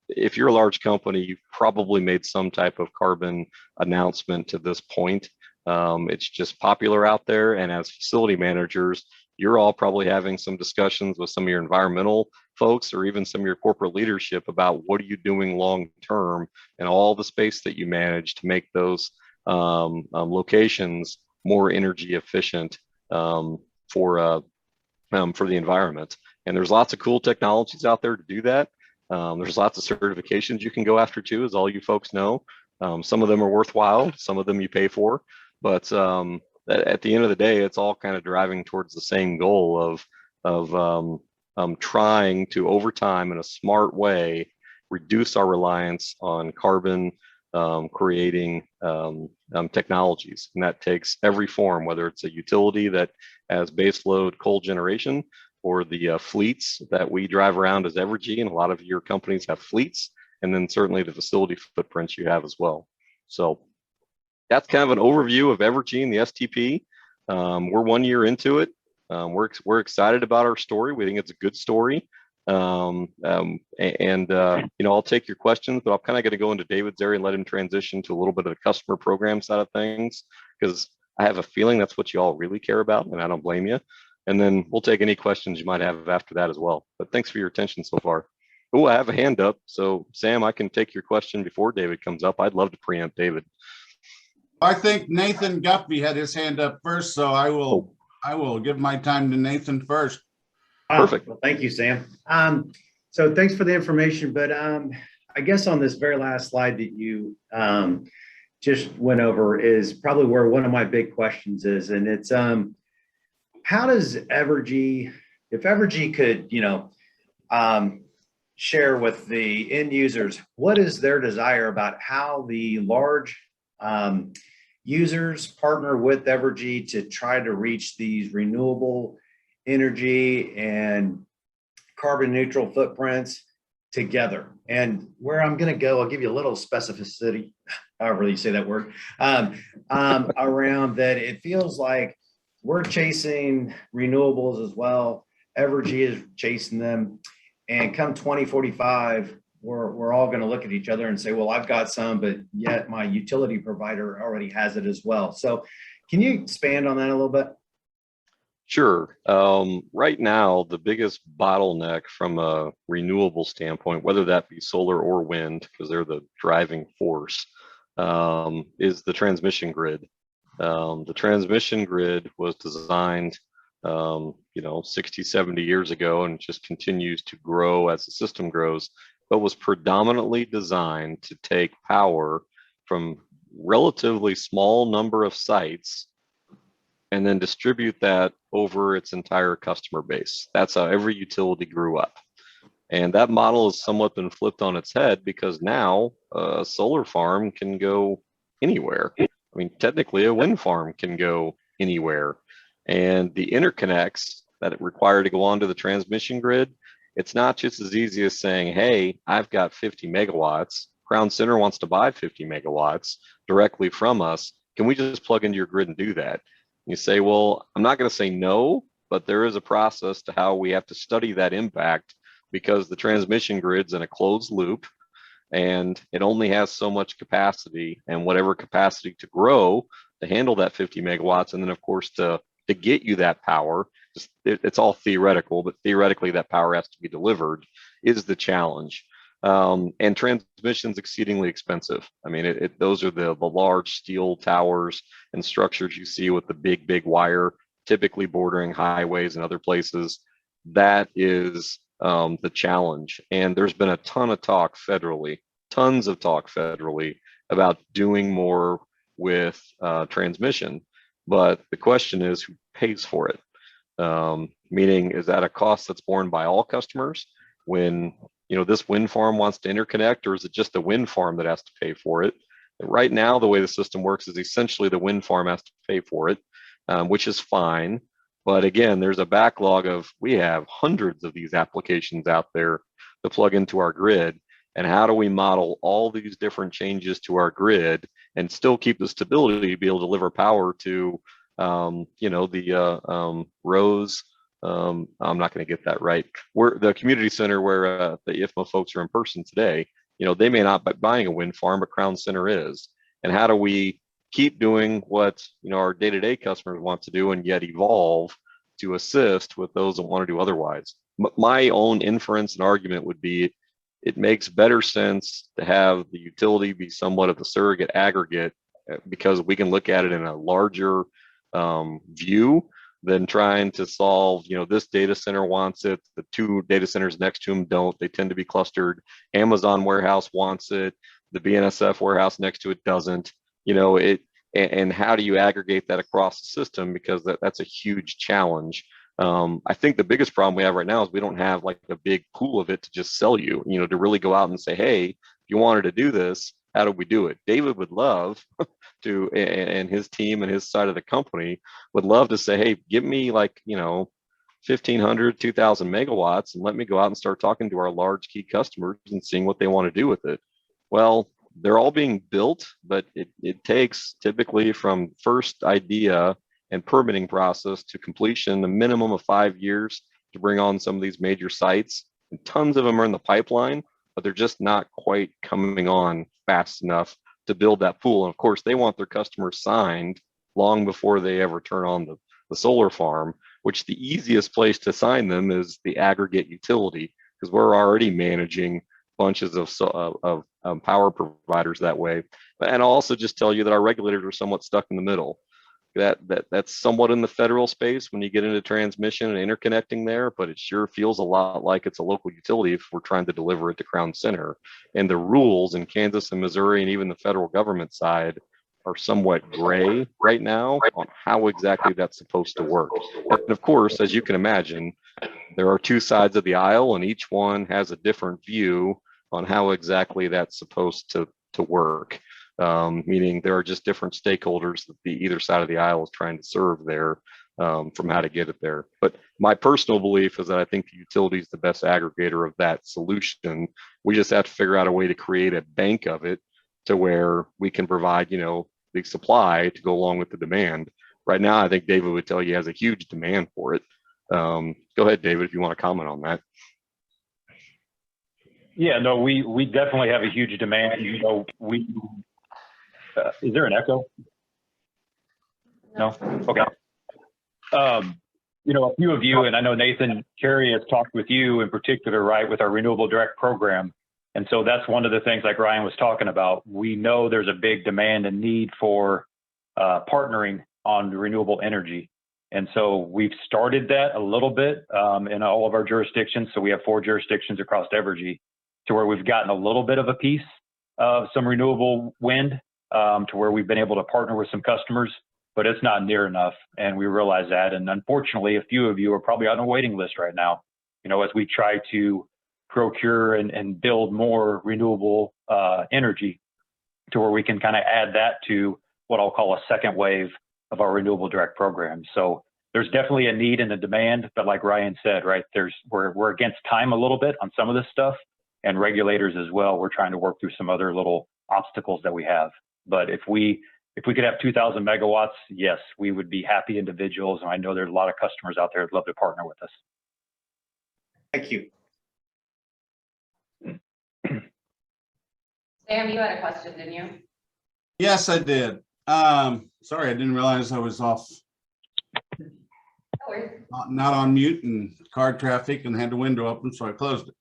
If you're a large company, you've probably made some type of carbon announcement to this point. It's just popular out there. And as facility managers, you're all probably having some discussions with some of your environmental folks or even some of your corporate leadership about what are you doing long term and all the space that you manage to make those locations more energy efficient for the environment. And there's lots of cool technologies out there to do that. There's lots of certifications you can go after too, as all you folks know. Some of them are worthwhile, some of them you pay for, but at the end of the day, it's all kind of driving towards the same goal of trying to, over time, in a smart way, reduce our reliance on carbon creating technologies. And that takes every form, whether it's a utility that has baseload coal generation, or the fleets that we drive around as Evergy, and a lot of your companies have fleets, and then certainly the facility footprints you have as well. So that's kind of an overview of Evergy and the STP. We're 1 year into it. We're excited about our story. We think it's a good story. You know, I'll take your questions, but I'm kind of going to go into David's area and let him transition to a little bit of the customer program side of things, because I have a feeling that's what you all really care about, and I don't blame you. And then we'll take any questions you might have after that as well. But thanks for your attention so far. Oh, I have a hand up. So Sam, I can take your question before David comes up. I'd love to preempt David. I think Nathan Guffey had his hand up first, so I will give my time to Nathan first. Perfect. Well, thank you, Sam. So thanks for the information, but I guess on this very last slide that you just went over is probably where one of my big questions is, and it's how does Evergy, if Evergy could, you know, share with the end users, what is their desire about how the large users partner with Evergy to try to reach these renewable energy and carbon neutral footprints together? And where I'm going to go, I'll give you a little specificity, however you say that word, around that. It feels like we're chasing renewables as well. Evergy is chasing them. And come 2045, we're all going to look at each other and say, well, I've got some, but yet my utility provider already has it as well. So can you expand on that a little bit? Sure. Right now, the biggest bottleneck from a renewable standpoint, whether that be solar or wind, because they're the driving force, is the transmission grid. The transmission grid was designed, you know, 60, 70 years ago, and just continues to grow as the system grows, but was predominantly designed to take power from relatively small number of sites and then distribute that over its entire customer base. That's how every utility grew up. And that model has somewhat been flipped on its head because now a solar farm can go anywhere. I mean, technically a wind farm can go anywhere. And the interconnects that it require to go onto the transmission grid, it's not just as easy as saying, hey, I've got 50 megawatts. Crown Center wants to buy 50 megawatts directly from us. Can we just plug into your grid and do that? You say, well, I'm not going to say no, but there is a process to how we have to study that impact because the transmission grid's in a closed loop and it only has so much capacity and whatever capacity to grow to handle that 50 megawatts. And then of course, to get you that power, it's all theoretical, but theoretically that power has to be delivered is the challenge. And transmission's exceedingly expensive. I mean, those are the large steel towers and structures you see with the big wire, typically bordering highways and other places. That is the challenge. And there's been a ton of talk federally, tons of talk federally about doing more with transmission. But the question is, who pays for it? Meaning, is that a cost that's borne by all customers when this wind farm wants to interconnect, or is it just the wind farm that has to pay for it? Right now, the way the system works is essentially the wind farm has to pay for it, which is fine. But again, there's a backlog of, we have hundreds of these applications out there to plug into our grid. And how do we model all these different changes to our grid and still keep the stability to be able to deliver power to, Rose, I'm not going to get that right. We're the community center where the IFMA folks are in person today. They may not be buying a wind farm, but Crown Center is. And how do we keep doing what our day-to-day customers want to do and yet evolve to assist with those that want to do otherwise? My own inference and argument would be it makes better sense to have the utility be somewhat of the surrogate aggregate because we can look at it in a larger view than trying to solve, this data center wants it, the two data centers next to them don't, they tend to be clustered. Amazon warehouse wants it, the BNSF warehouse next to it doesn't, and how do you aggregate that across the system? Because that's a huge challenge. I think the biggest problem we have right now is we don't have like a big pool of it to just sell you, to really go out and say, hey, if you wanted to do this, how do we do it? David would love to, and his team and his side of the company would love to say, hey, give me 1,500, 2,000 megawatts and let me go out and start talking to our large key customers and seeing what they want to do with it. Well, they're all being built, but it takes typically from first idea and permitting process to completion, a minimum of 5 years to bring on some of these major sites. And tons of them are in the pipeline, but they're just not quite coming on fast enough to build that pool. And of course, they want their customers signed long before they ever turn on the solar farm, which the easiest place to sign them is the aggregate utility, because we're already managing bunches of power providers that way. And I'll also just tell you that our regulators are somewhat stuck in the middle. That's somewhat in the federal space when you get into transmission and interconnecting there, but it sure feels a lot like it's a local utility if we're trying to deliver it to Crown Center. And the rules in Kansas and Missouri and even the federal government side are somewhat gray right now on how exactly that's supposed to work. And of course, as you can imagine, there are two sides of the aisle and each one has a different view on how exactly that's supposed to work. Meaning there are just different stakeholders that either side of the aisle is trying to serve there from how to get it there. But my personal belief is that I think the utility is the best aggregator of that solution. We just have to figure out a way to create a bank of it to where we can provide, the supply to go along with the demand. Right now, I think David would tell you he has a huge demand for it. Go ahead, David, if you want to comment on that. Yeah, no, we definitely have a huge demand. Is there an echo? No? Okay. A few of you, and I know Nathan Carey has talked with you in particular, right, with our Renewable Direct program. And so that's one of the things like Ryan was talking about. We know there's a big demand and need for partnering on renewable energy. And so we've started that a little bit in all of our jurisdictions. So we have 4 jurisdictions across Evergy to where we've gotten a little bit of a piece of some renewable wind to where we've been able to partner with some customers. but it's not near enough. And we realize that. And unfortunately, a few of you are probably on a waiting list right now, as we try to procure and build more renewable energy to where we can kind of add that to what I'll call a second wave of our renewable direct program. So there's definitely a need and a demand, but like Ryan said, right, we're against time a little bit on some of this stuff, and regulators as well. We're trying to work through some other little obstacles that we have. But if we could have 2,000 megawatts, yes, we would be happy individuals. And I know there's a lot of customers out there who'd love to partner with us. Thank you. Sam, you had a question, didn't you? Yes, I did. Sorry, I didn't realize I was off, No worries. not on mute and car traffic and had the window open, so I closed it.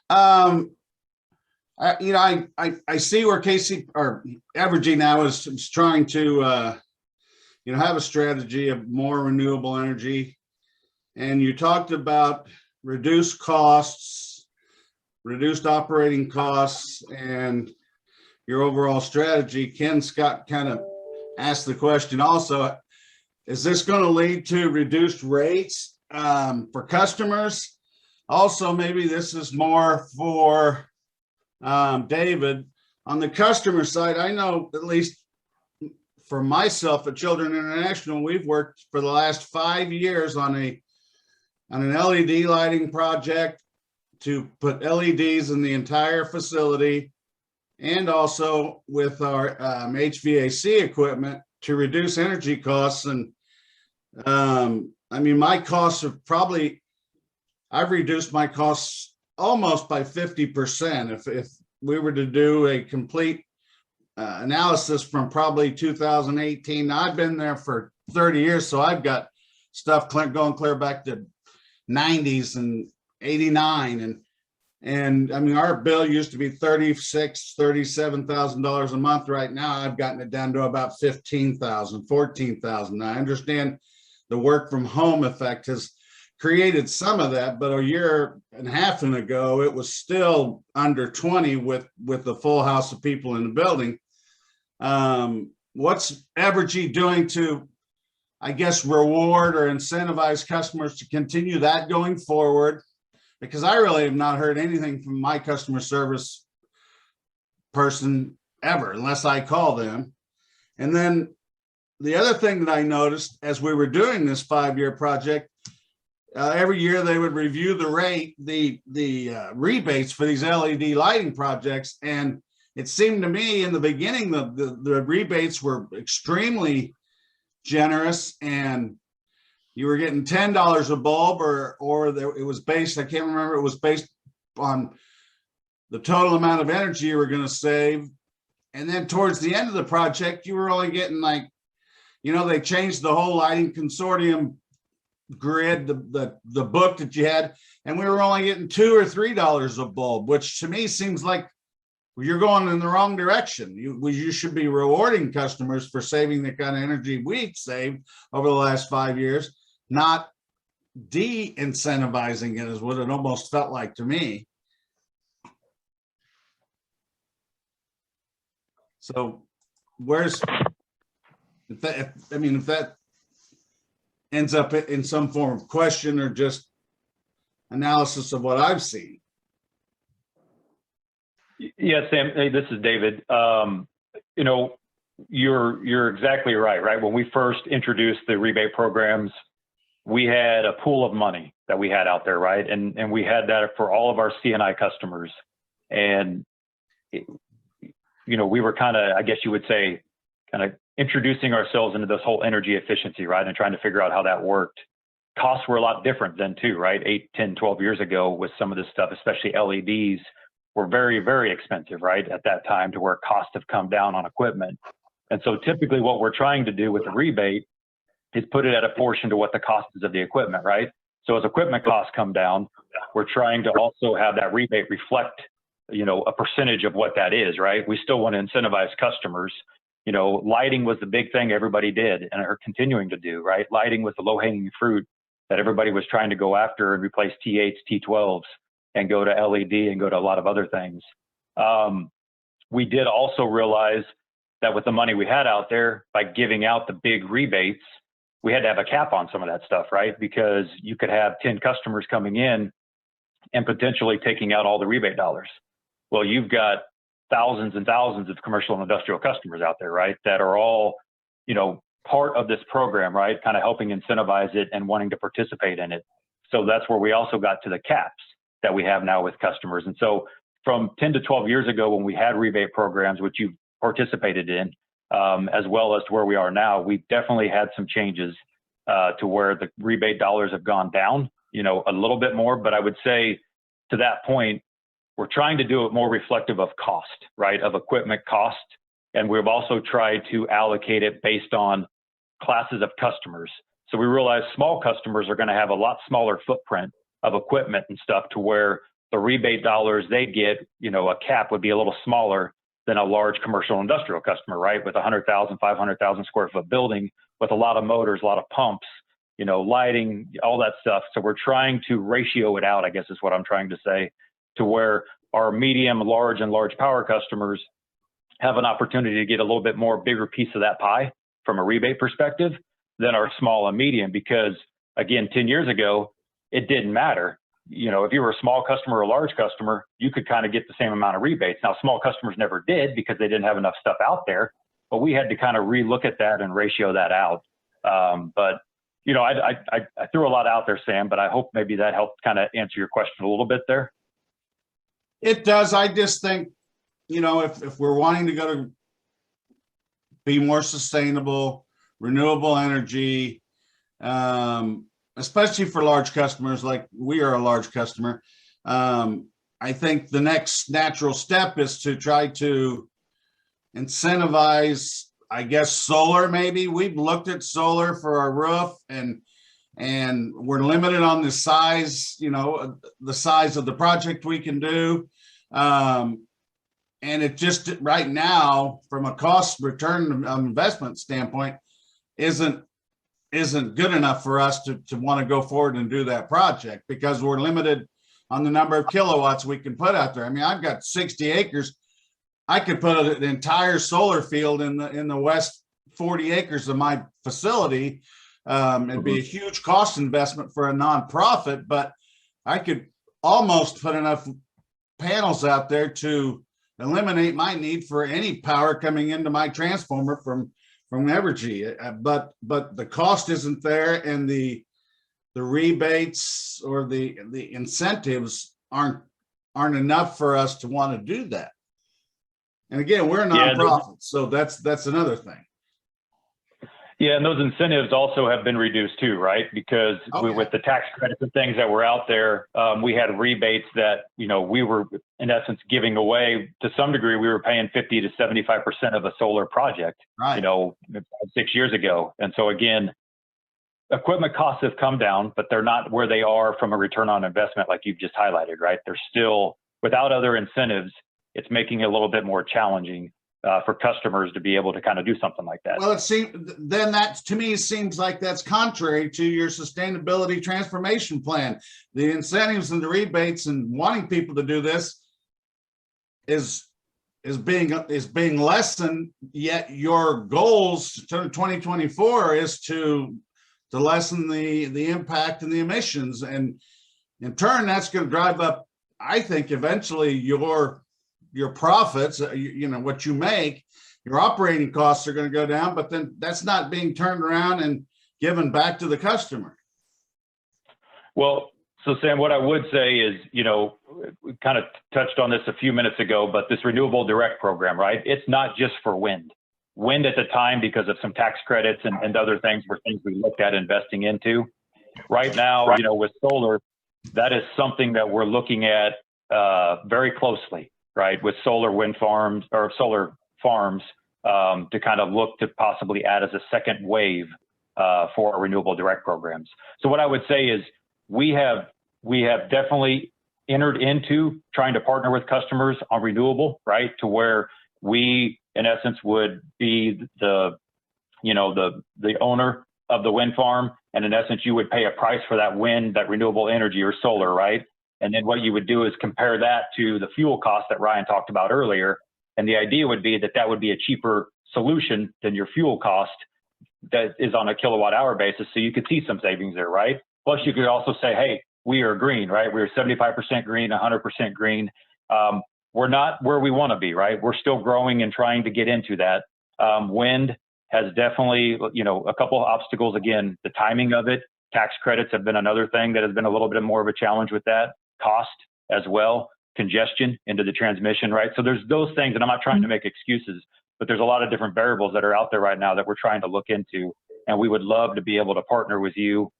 I see where KC or Evergy now is trying to, have a strategy of more renewable energy. And you talked about reduced costs, reduced operating costs, and your overall strategy. Ken Scott kind of asked the question also, is this going to lead to reduced rates for customers? Also, maybe this is more for David. On the customer side, I know, at least for myself at Children International, we've worked for the last 5 years on an LED lighting project to put LEDs in the entire facility, and also with our HVAC equipment to reduce energy costs. And my costs have I've reduced my costs almost by 50%. If we were to do a complete analysis from probably 2018, I've been there for 30 years, so I've got stuff going clear back to 90s and 89. And our bill used to be $37,000 a month. Right now, I've gotten it down to about 15,000, 14,000. I understand the work from home effect has created some of that, but a year and a half ago, it was still under 20 with the full house of people in the building. What's Evergy doing to, I guess, reward or incentivize customers to continue that going forward? Because I really have not heard anything from my customer service person ever, unless I call them. And then the other thing that I noticed as we were doing this 5-year project, every year they would review the rebates for these LED lighting projects. And it seemed to me in the beginning, the rebates were extremely generous, and you were getting $10 a bulb, it was based, I can't remember, it was based on the total amount of energy you were going to save. And then towards the end of the project, you were only getting they changed the whole lighting consortium grid, the book that you had, and we were only getting $2 or $3 a bulb, which to me seems like you're going in the wrong direction. You should be rewarding customers for saving the kind of energy we've saved over the last 5 years, not de-incentivizing it, is what it almost felt like to me. So if that ends up in some form of question or just analysis of what I've seen. Yeah, Sam, hey, this is David. You're exactly right? When we first introduced the rebate programs, we had a pool of money that we had out there, right? And we had that for all of our C&I customers. And, we were kind of, I guess you would say, kind of introducing ourselves into this whole energy efficiency, right? And trying to figure out how that worked. Costs were a lot different then too, right? 8, 10, 12 years ago with some of this stuff, especially LEDs, were very, very expensive, right? At that time, to where costs have come down on equipment. And so typically what we're trying to do with the rebate is put it at a portion to what the cost is of the equipment, right? So as equipment costs come down, we're trying to also have that rebate reflect, a percentage of what that is, right? We still want to incentivize customers. Lighting was the big thing everybody did and are continuing to do, right? Lighting was the low-hanging fruit that everybody was trying to go after and replace T8s, T12s, and go to LED and go to a lot of other things. We did also realize that with the money we had out there, by giving out the big rebates, we had to have a cap on some of that stuff, right? Because you could have 10 customers coming in and potentially taking out all the rebate dollars. Well, you've got thousands and thousands of commercial and industrial customers out there, right? That are all, part of this program, right? Kind of helping incentivize it and wanting to participate in it. So that's where we also got to the caps that we have now with customers. And so from 10 to 12 years ago, when we had rebate programs, which you participated in, as well as to where we are now, we've definitely had some changes to where the rebate dollars have gone down, a little bit more. But I would say to that point, we're trying to do it more reflective of cost, right? Of equipment cost. And we've also tried to allocate it based on classes of customers. So we realize small customers are going to have a lot smaller footprint of equipment and stuff, to where the rebate dollars they get, a cap would be a little smaller than a large commercial industrial customer, right? With 100,000, 500,000 square foot building with a lot of motors, a lot of pumps, lighting, all that stuff. So we're trying to ratio it out, I guess is what I'm trying to say, to where our medium, large, and large power customers have an opportunity to get a little bit more bigger piece of that pie from a rebate perspective than our small and medium. Because again, 10 years ago, it didn't matter. If you were a small customer or a large customer, you could kind of get the same amount of rebates. Now, small customers never did because they didn't have enough stuff out there, but we had to kind of relook at that and ratio that out. But I threw a lot out there, Sam, but I hope maybe that helped kind of answer your question a little bit there. It does. I just think, if we're wanting to go to be more sustainable, renewable energy, especially for large customers, like we are a large customer, I think the next natural step is to try to incentivize, I guess, solar. Maybe we've looked at solar for our roof, and we're limited on the size, the size of the project we can do. And it just right now, from a cost return on investment standpoint, isn't good enough for us to want to go forward and do that project, because we're limited on the number of kilowatts we can put out there. I mean, I've got 60 acres. I could put an entire solar field in the west 40 acres of my facility. It'd be a huge cost investment for a nonprofit, but I could almost put enough panels out there to eliminate my need for any power coming into my transformer from Evergy. But the cost isn't there, and the rebates or the incentives aren't enough for us to want to do that. And again, we're a nonprofit, so that's another thing. Yeah, and those incentives also have been reduced too, right? Because with the tax credits and things that were out there, we had rebates that, we were in essence giving away. To some degree, we were paying 50 to 75% of a solar project, right, 6 years ago. And so again, equipment costs have come down, but they're not where they are from a return on investment, like you've just highlighted, right? They're still, without other incentives, it's making it a little bit more challenging for customers to be able to kind of do something like that. Well, it seems then that to me seems like that's contrary to your sustainability transformation plan. The incentives and the rebates and wanting people to do this is being lessened, yet your goals to 2024 is to lessen the impact and the emissions, and in turn that's going to drive up, I think, eventually your profits, what you make. Your operating costs are going to go down, but then that's not being turned around and given back to the customer. Well, so Sam, what I would say is, we kind of touched on this a few minutes ago, but this Renewable Direct program, right? It's not just for wind. Wind at the time, because of some tax credits and other things, were things we looked at investing into. Right now, with solar, that is something that we're looking at very closely, right? With solar wind farms or solar farms, to kind of look to possibly add as a second wave for our Renewable Direct programs. So what I would say is we have definitely entered into trying to partner with customers on renewable, right? To where we, in essence, would be the owner of the wind farm. And in essence, you would pay a price for that wind, that renewable energy or solar, right? And then what you would do is compare that to the fuel cost that Ryan talked about earlier. And the idea would be that would be a cheaper solution than your fuel cost that is on a kilowatt hour basis. So you could see some savings there, right? Plus you could also say, hey, we are green, right? We're 75% green, 100% green. We're not where we want to be, right? We're still growing and trying to get into that. Wind has definitely, a couple of obstacles. Again, the timing of it, tax credits have been another thing that has been a little bit more of a challenge with that. Cost as well, congestion into the transmission, right? So there's those things, and I'm not trying to make excuses, but there's a lot of different variables that are out there right now that we're trying to look into. And we would love to be able to partner with you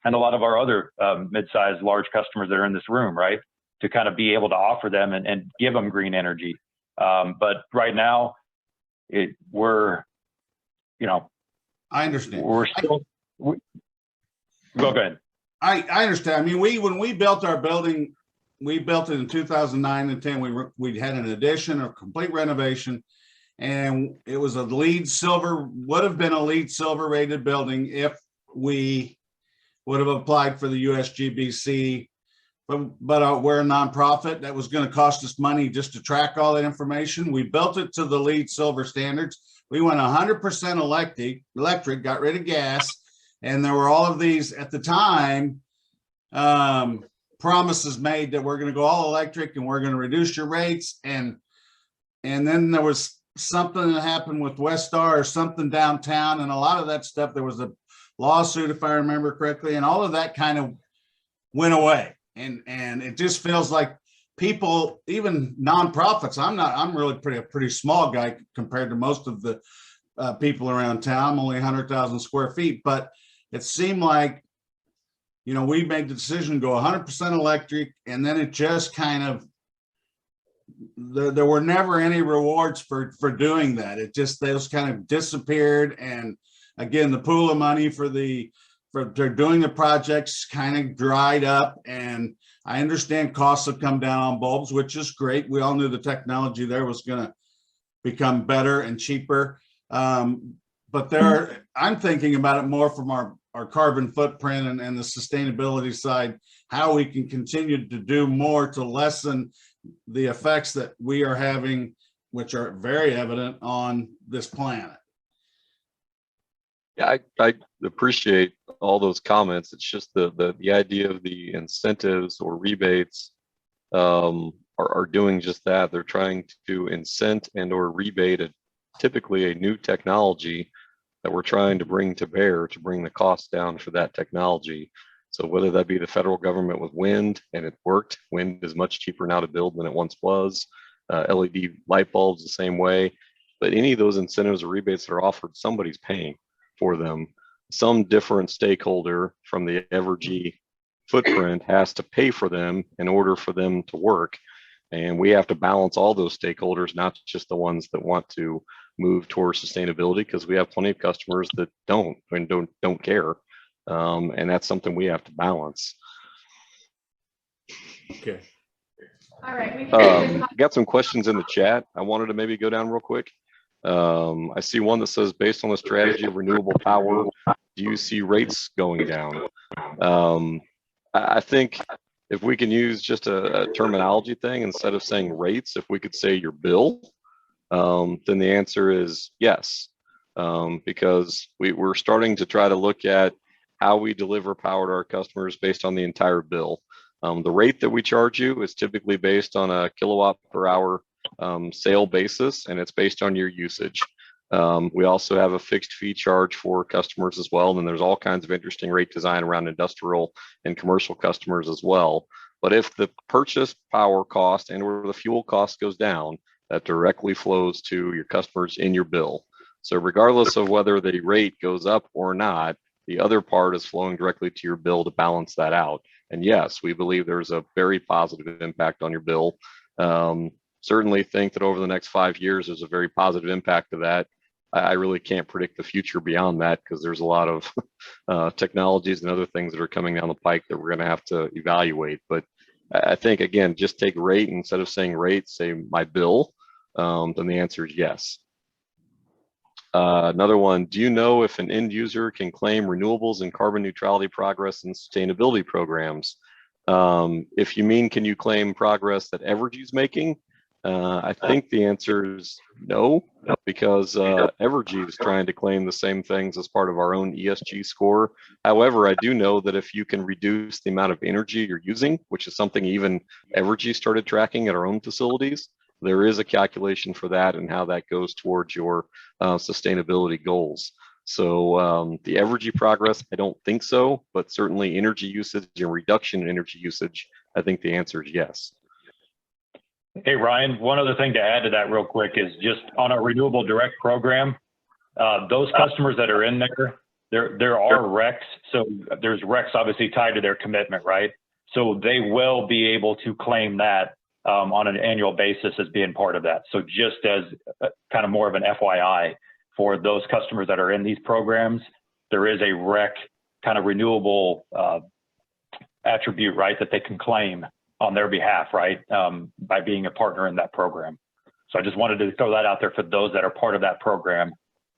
and a lot of our other mid-sized large customers that are in this room, right? To kind of be able to offer them and give them green energy. But right now, we're, I understand. we're still, go ahead. I understand. I mean, when we built our building, we built it in 2009 and 10. We had an addition, a complete renovation, and it was a LEED Silver, would have been a LEED Silver rated building if we would have applied for the USGBC. But we're a nonprofit. That was going to cost us money just to track all that information. We built it to the LEED Silver standards. We went 100% electric, got rid of gas. And there were all of these at the time, promises made that we're going to go all electric and we're going to reduce your rates. And then there was something that happened with Westar or something downtown, and a lot of that stuff, there was a lawsuit, if I remember correctly, and all of that kind of went away. And it just feels like people, even nonprofits, I'm really a pretty small guy compared to most of the people around town. I'm only 100,000 square feet, but it seemed like, we made the decision to go 100% electric, and then it just kind of, there were never any rewards for doing that. It just, those kind of disappeared. And again, the pool of money for doing the projects kind of dried up. And I understand costs have come down on bulbs, which is great. We all knew the technology there was going to become better and cheaper. But I'm thinking about it more from our carbon footprint and the sustainability side, how we can continue to do more to lessen the effects that we are having, which are very evident on this planet. Yeah, I appreciate all those comments. It's just the idea of the incentives or rebates are doing just that. They're trying to incent and or rebate typically a new technology that we're trying to bring to bear to bring the cost down for that technology. So whether that be the federal government with wind, and it worked, wind is much cheaper now to build than it once was. LED light bulbs the same way, but any of those incentives or rebates that are offered, somebody's paying for them. Some different stakeholder from the Evergy footprint has to pay for them in order for them to work. And we have to balance all those stakeholders, not just the ones that want to move towards sustainability, because we have plenty of customers that don't care. And that's something we have to balance. Okay. All right. We Got some questions in the chat. I wanted to maybe go down real quick. I see one that says, based on the strategy of renewable power, do you see rates going down? I think if we can use just a terminology thing, instead of saying rates, if we could say your bill, then the answer is yes. Because we're starting to try to look at how we deliver power to our customers based on the entire bill. The rate that we charge you is typically based on a kilowatt per hour sale basis, and it's based on your usage. We also have a fixed fee charge for customers as well, and there's all kinds of interesting rate design around industrial and commercial customers as well. But if the purchase power cost and or the fuel cost goes down, that directly flows to your customers in your bill. So regardless of whether the rate goes up or not, the other part is flowing directly to your bill to balance that out. And yes, we believe there's a very positive impact on your bill. Certainly think that over the next 5 years, there's a very positive impact of that. I really can't predict the future beyond that, because there's a lot of technologies and other things that are coming down the pike that we're going to have to evaluate. But I think, again, just take rate, instead of saying rate, say my bill, then the answer is yes. Another one, do you know if an end user can claim renewables and carbon neutrality progress and sustainability programs? If you mean, can you claim progress that Evergy is making? I think the answer is no, because Evergy is trying to claim the same things as part of our own ESG score. However, I do know that if you can reduce the amount of energy you're using, which is something even Evergy started tracking at our own facilities, there is a calculation for that and how that goes towards your sustainability goals. So the Evergy progress, I don't think so, but certainly energy usage and reduction in energy usage, I think the answer is yes. Hey, Ryan, one other thing to add to that real quick is just on our Renewable Direct program, those customers that are in there are RECs. So there's RECs obviously tied to their commitment, right? So they will be able to claim that on an annual basis as being part of that. So just as kind of more of an FYI for those customers that are in these programs, there is a REC kind of renewable attribute, right, that they can claim on their behalf, right, by being a partner in that program. So I just wanted to throw that out there for those that are part of that program.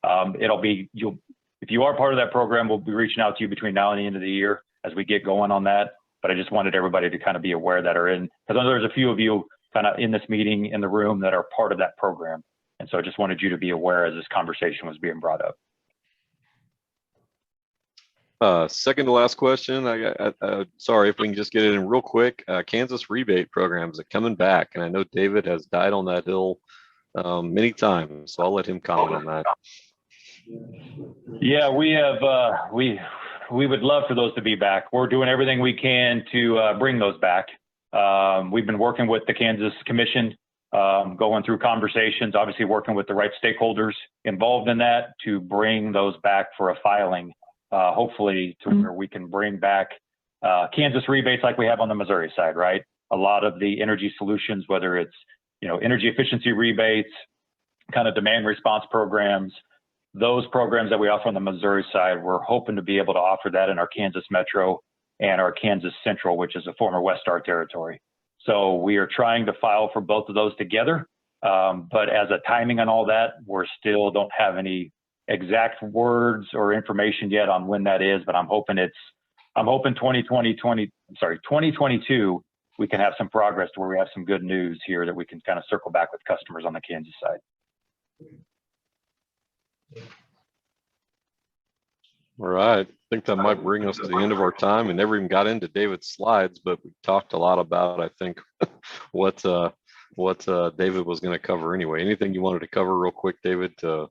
If you are part of that program, we'll be reaching out to you between now and the end of the year as we get going on that. But I just wanted everybody to kind of be aware that are in, because I know there's a few of you kind of in this meeting in the room that are part of that program. And so I just wanted you to be aware as this conversation was being brought up. Second to last question. Sorry if we can just get it in real quick. Kansas rebate programs are coming back, and I know David has died on that hill many times, so I'll let him comment on that. Yeah, we have. We would love for those to be back. We're doing everything we can to bring those back. We've been working with the Kansas Commission, going through conversations, obviously working with the right stakeholders involved in that to bring those back for a filing. Hopefully to where we can bring back Kansas rebates like we have on the Missouri side, right? A lot of the energy solutions, whether it's, energy efficiency rebates, kind of demand response programs, those programs that we offer on the Missouri side, we're hoping to be able to offer that in our Kansas Metro and our Kansas Central, which is a former West Star territory. So we are trying to file for both of those together. But as a timing on all that, we're still don't have any exact words or information yet on when that is, but I'm hoping 2022, we can have some progress to where we have some good news here that we can kind of circle back with customers on the Kansas side. All right. I think that might bring us to the end of our time. And never even got into David's slides, but we talked a lot about, I think, what David was going to cover anyway. Anything you wanted to cover real quick, David, to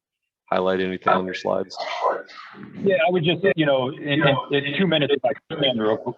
highlight anything on your slides? Yeah, I would just, in 2 minutes, if I can, real quick,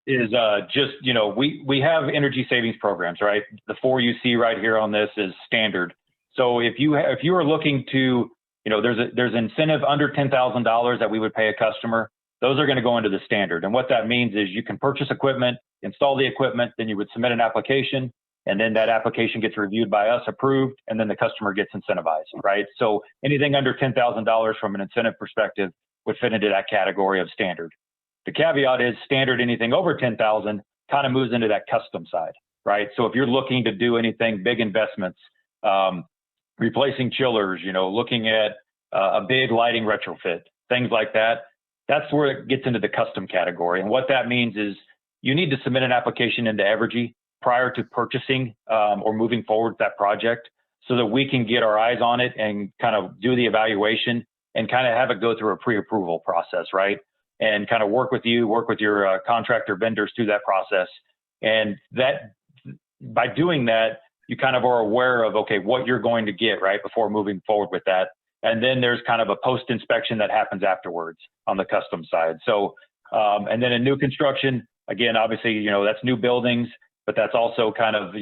is just, we have energy savings programs, right? The 4 you see right here on this is standard. So if you are looking to, there's incentive under $10,000 that we would pay a customer. Those are going to go into the standard. And what that means is you can purchase equipment, install the equipment, then you would submit an application, and then that application gets reviewed by us, approved, and then the customer gets incentivized, right? So anything under $10,000 from an incentive perspective would fit into that category of standard. The caveat is standard, anything over 10,000 kind of moves into that custom side, right? So if you're looking to do anything, big investments, replacing chillers, looking at a big lighting retrofit, things like that, that's where it gets into the custom category. And what that means is you need to submit an application into Evergy prior to purchasing or moving forward with that project so that we can get our eyes on it and kind of do the evaluation and kind of have it go through a pre-approval process, right? And kind of work with your contractor vendors through that process. And that by doing that, you kind of are aware of, okay, what you're going to get, right, before moving forward with that. And then there's kind of a post-inspection that happens afterwards on the custom side. So, and then in new construction, again, obviously, that's new buildings, but that's also kind of,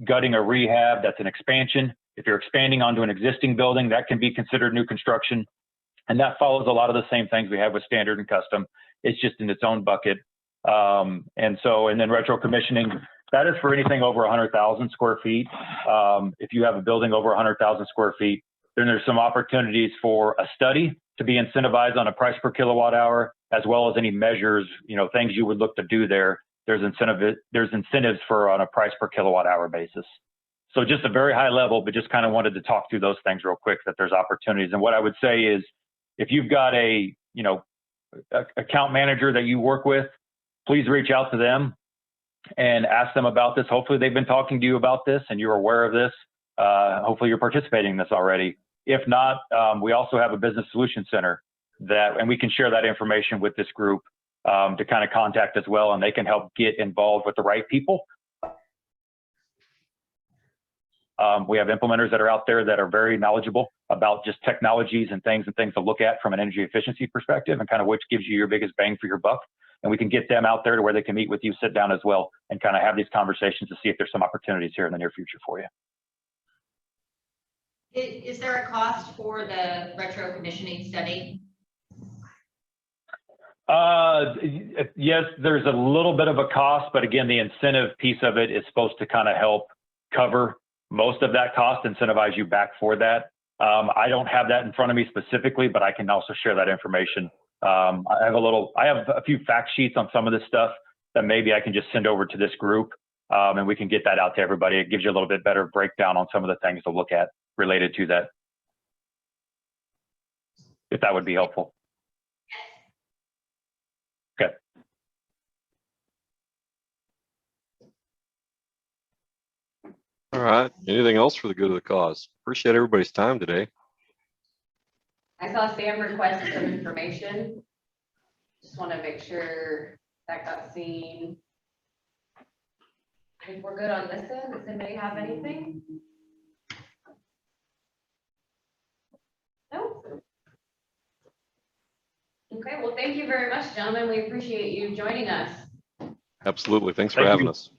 gutting a rehab, that's an expansion. If you're expanding onto an existing building, that can be considered new construction. And that follows a lot of the same things we have with standard and custom. It's just in its own bucket. And then retro commissioning, that is for anything over 100,000 square feet. If you have a building over 100,000 square feet, then there's some opportunities for a study to be incentivized on a price per kilowatt hour, as well as any measures, things you would look to do there. There's incentives for on a price per kilowatt hour basis. So just a very high level, but just kind of wanted to talk through those things real quick, that there's opportunities. And what I would say is, if you've got a account manager that you work with, please reach out to them. and ask them about this. Hopefully they've been talking to you about this and you're aware of this. Hopefully you're participating in this already. If not, we also have a business solution center and we can share that information with this group to kind of contact as well, and they can help get involved with the right people. We have implementers that are out there that are very knowledgeable about just technologies and things to look at from an energy efficiency perspective, and kind of which gives you your biggest bang for your buck. And we can get them out there to where they can meet with you, sit down as well, and kind of have these conversations to see if there's some opportunities here in the near future for you. Is there a cost for the retro commissioning study? Yes, there's a little bit of a cost, but again, the incentive piece of it is supposed to kind of help cover most of that cost, incentivize you back for that. I don't have that in front of me specifically, but I can also share that information. I have a few fact sheets on some of this stuff that maybe I can just send over to this group, and we can get that out to everybody. It gives you a little bit better breakdown on some of the things to look at related to that, if that would be helpful. Okay. All right. Anything else for the good of the cause? Appreciate everybody's time today. I saw Sam request some information. Just want to make sure that got seen. I think we're good on this end. Does anybody have anything? No? Okay, well, thank you very much, gentlemen. We appreciate you joining us. Absolutely. Thanks for Thank having you. us.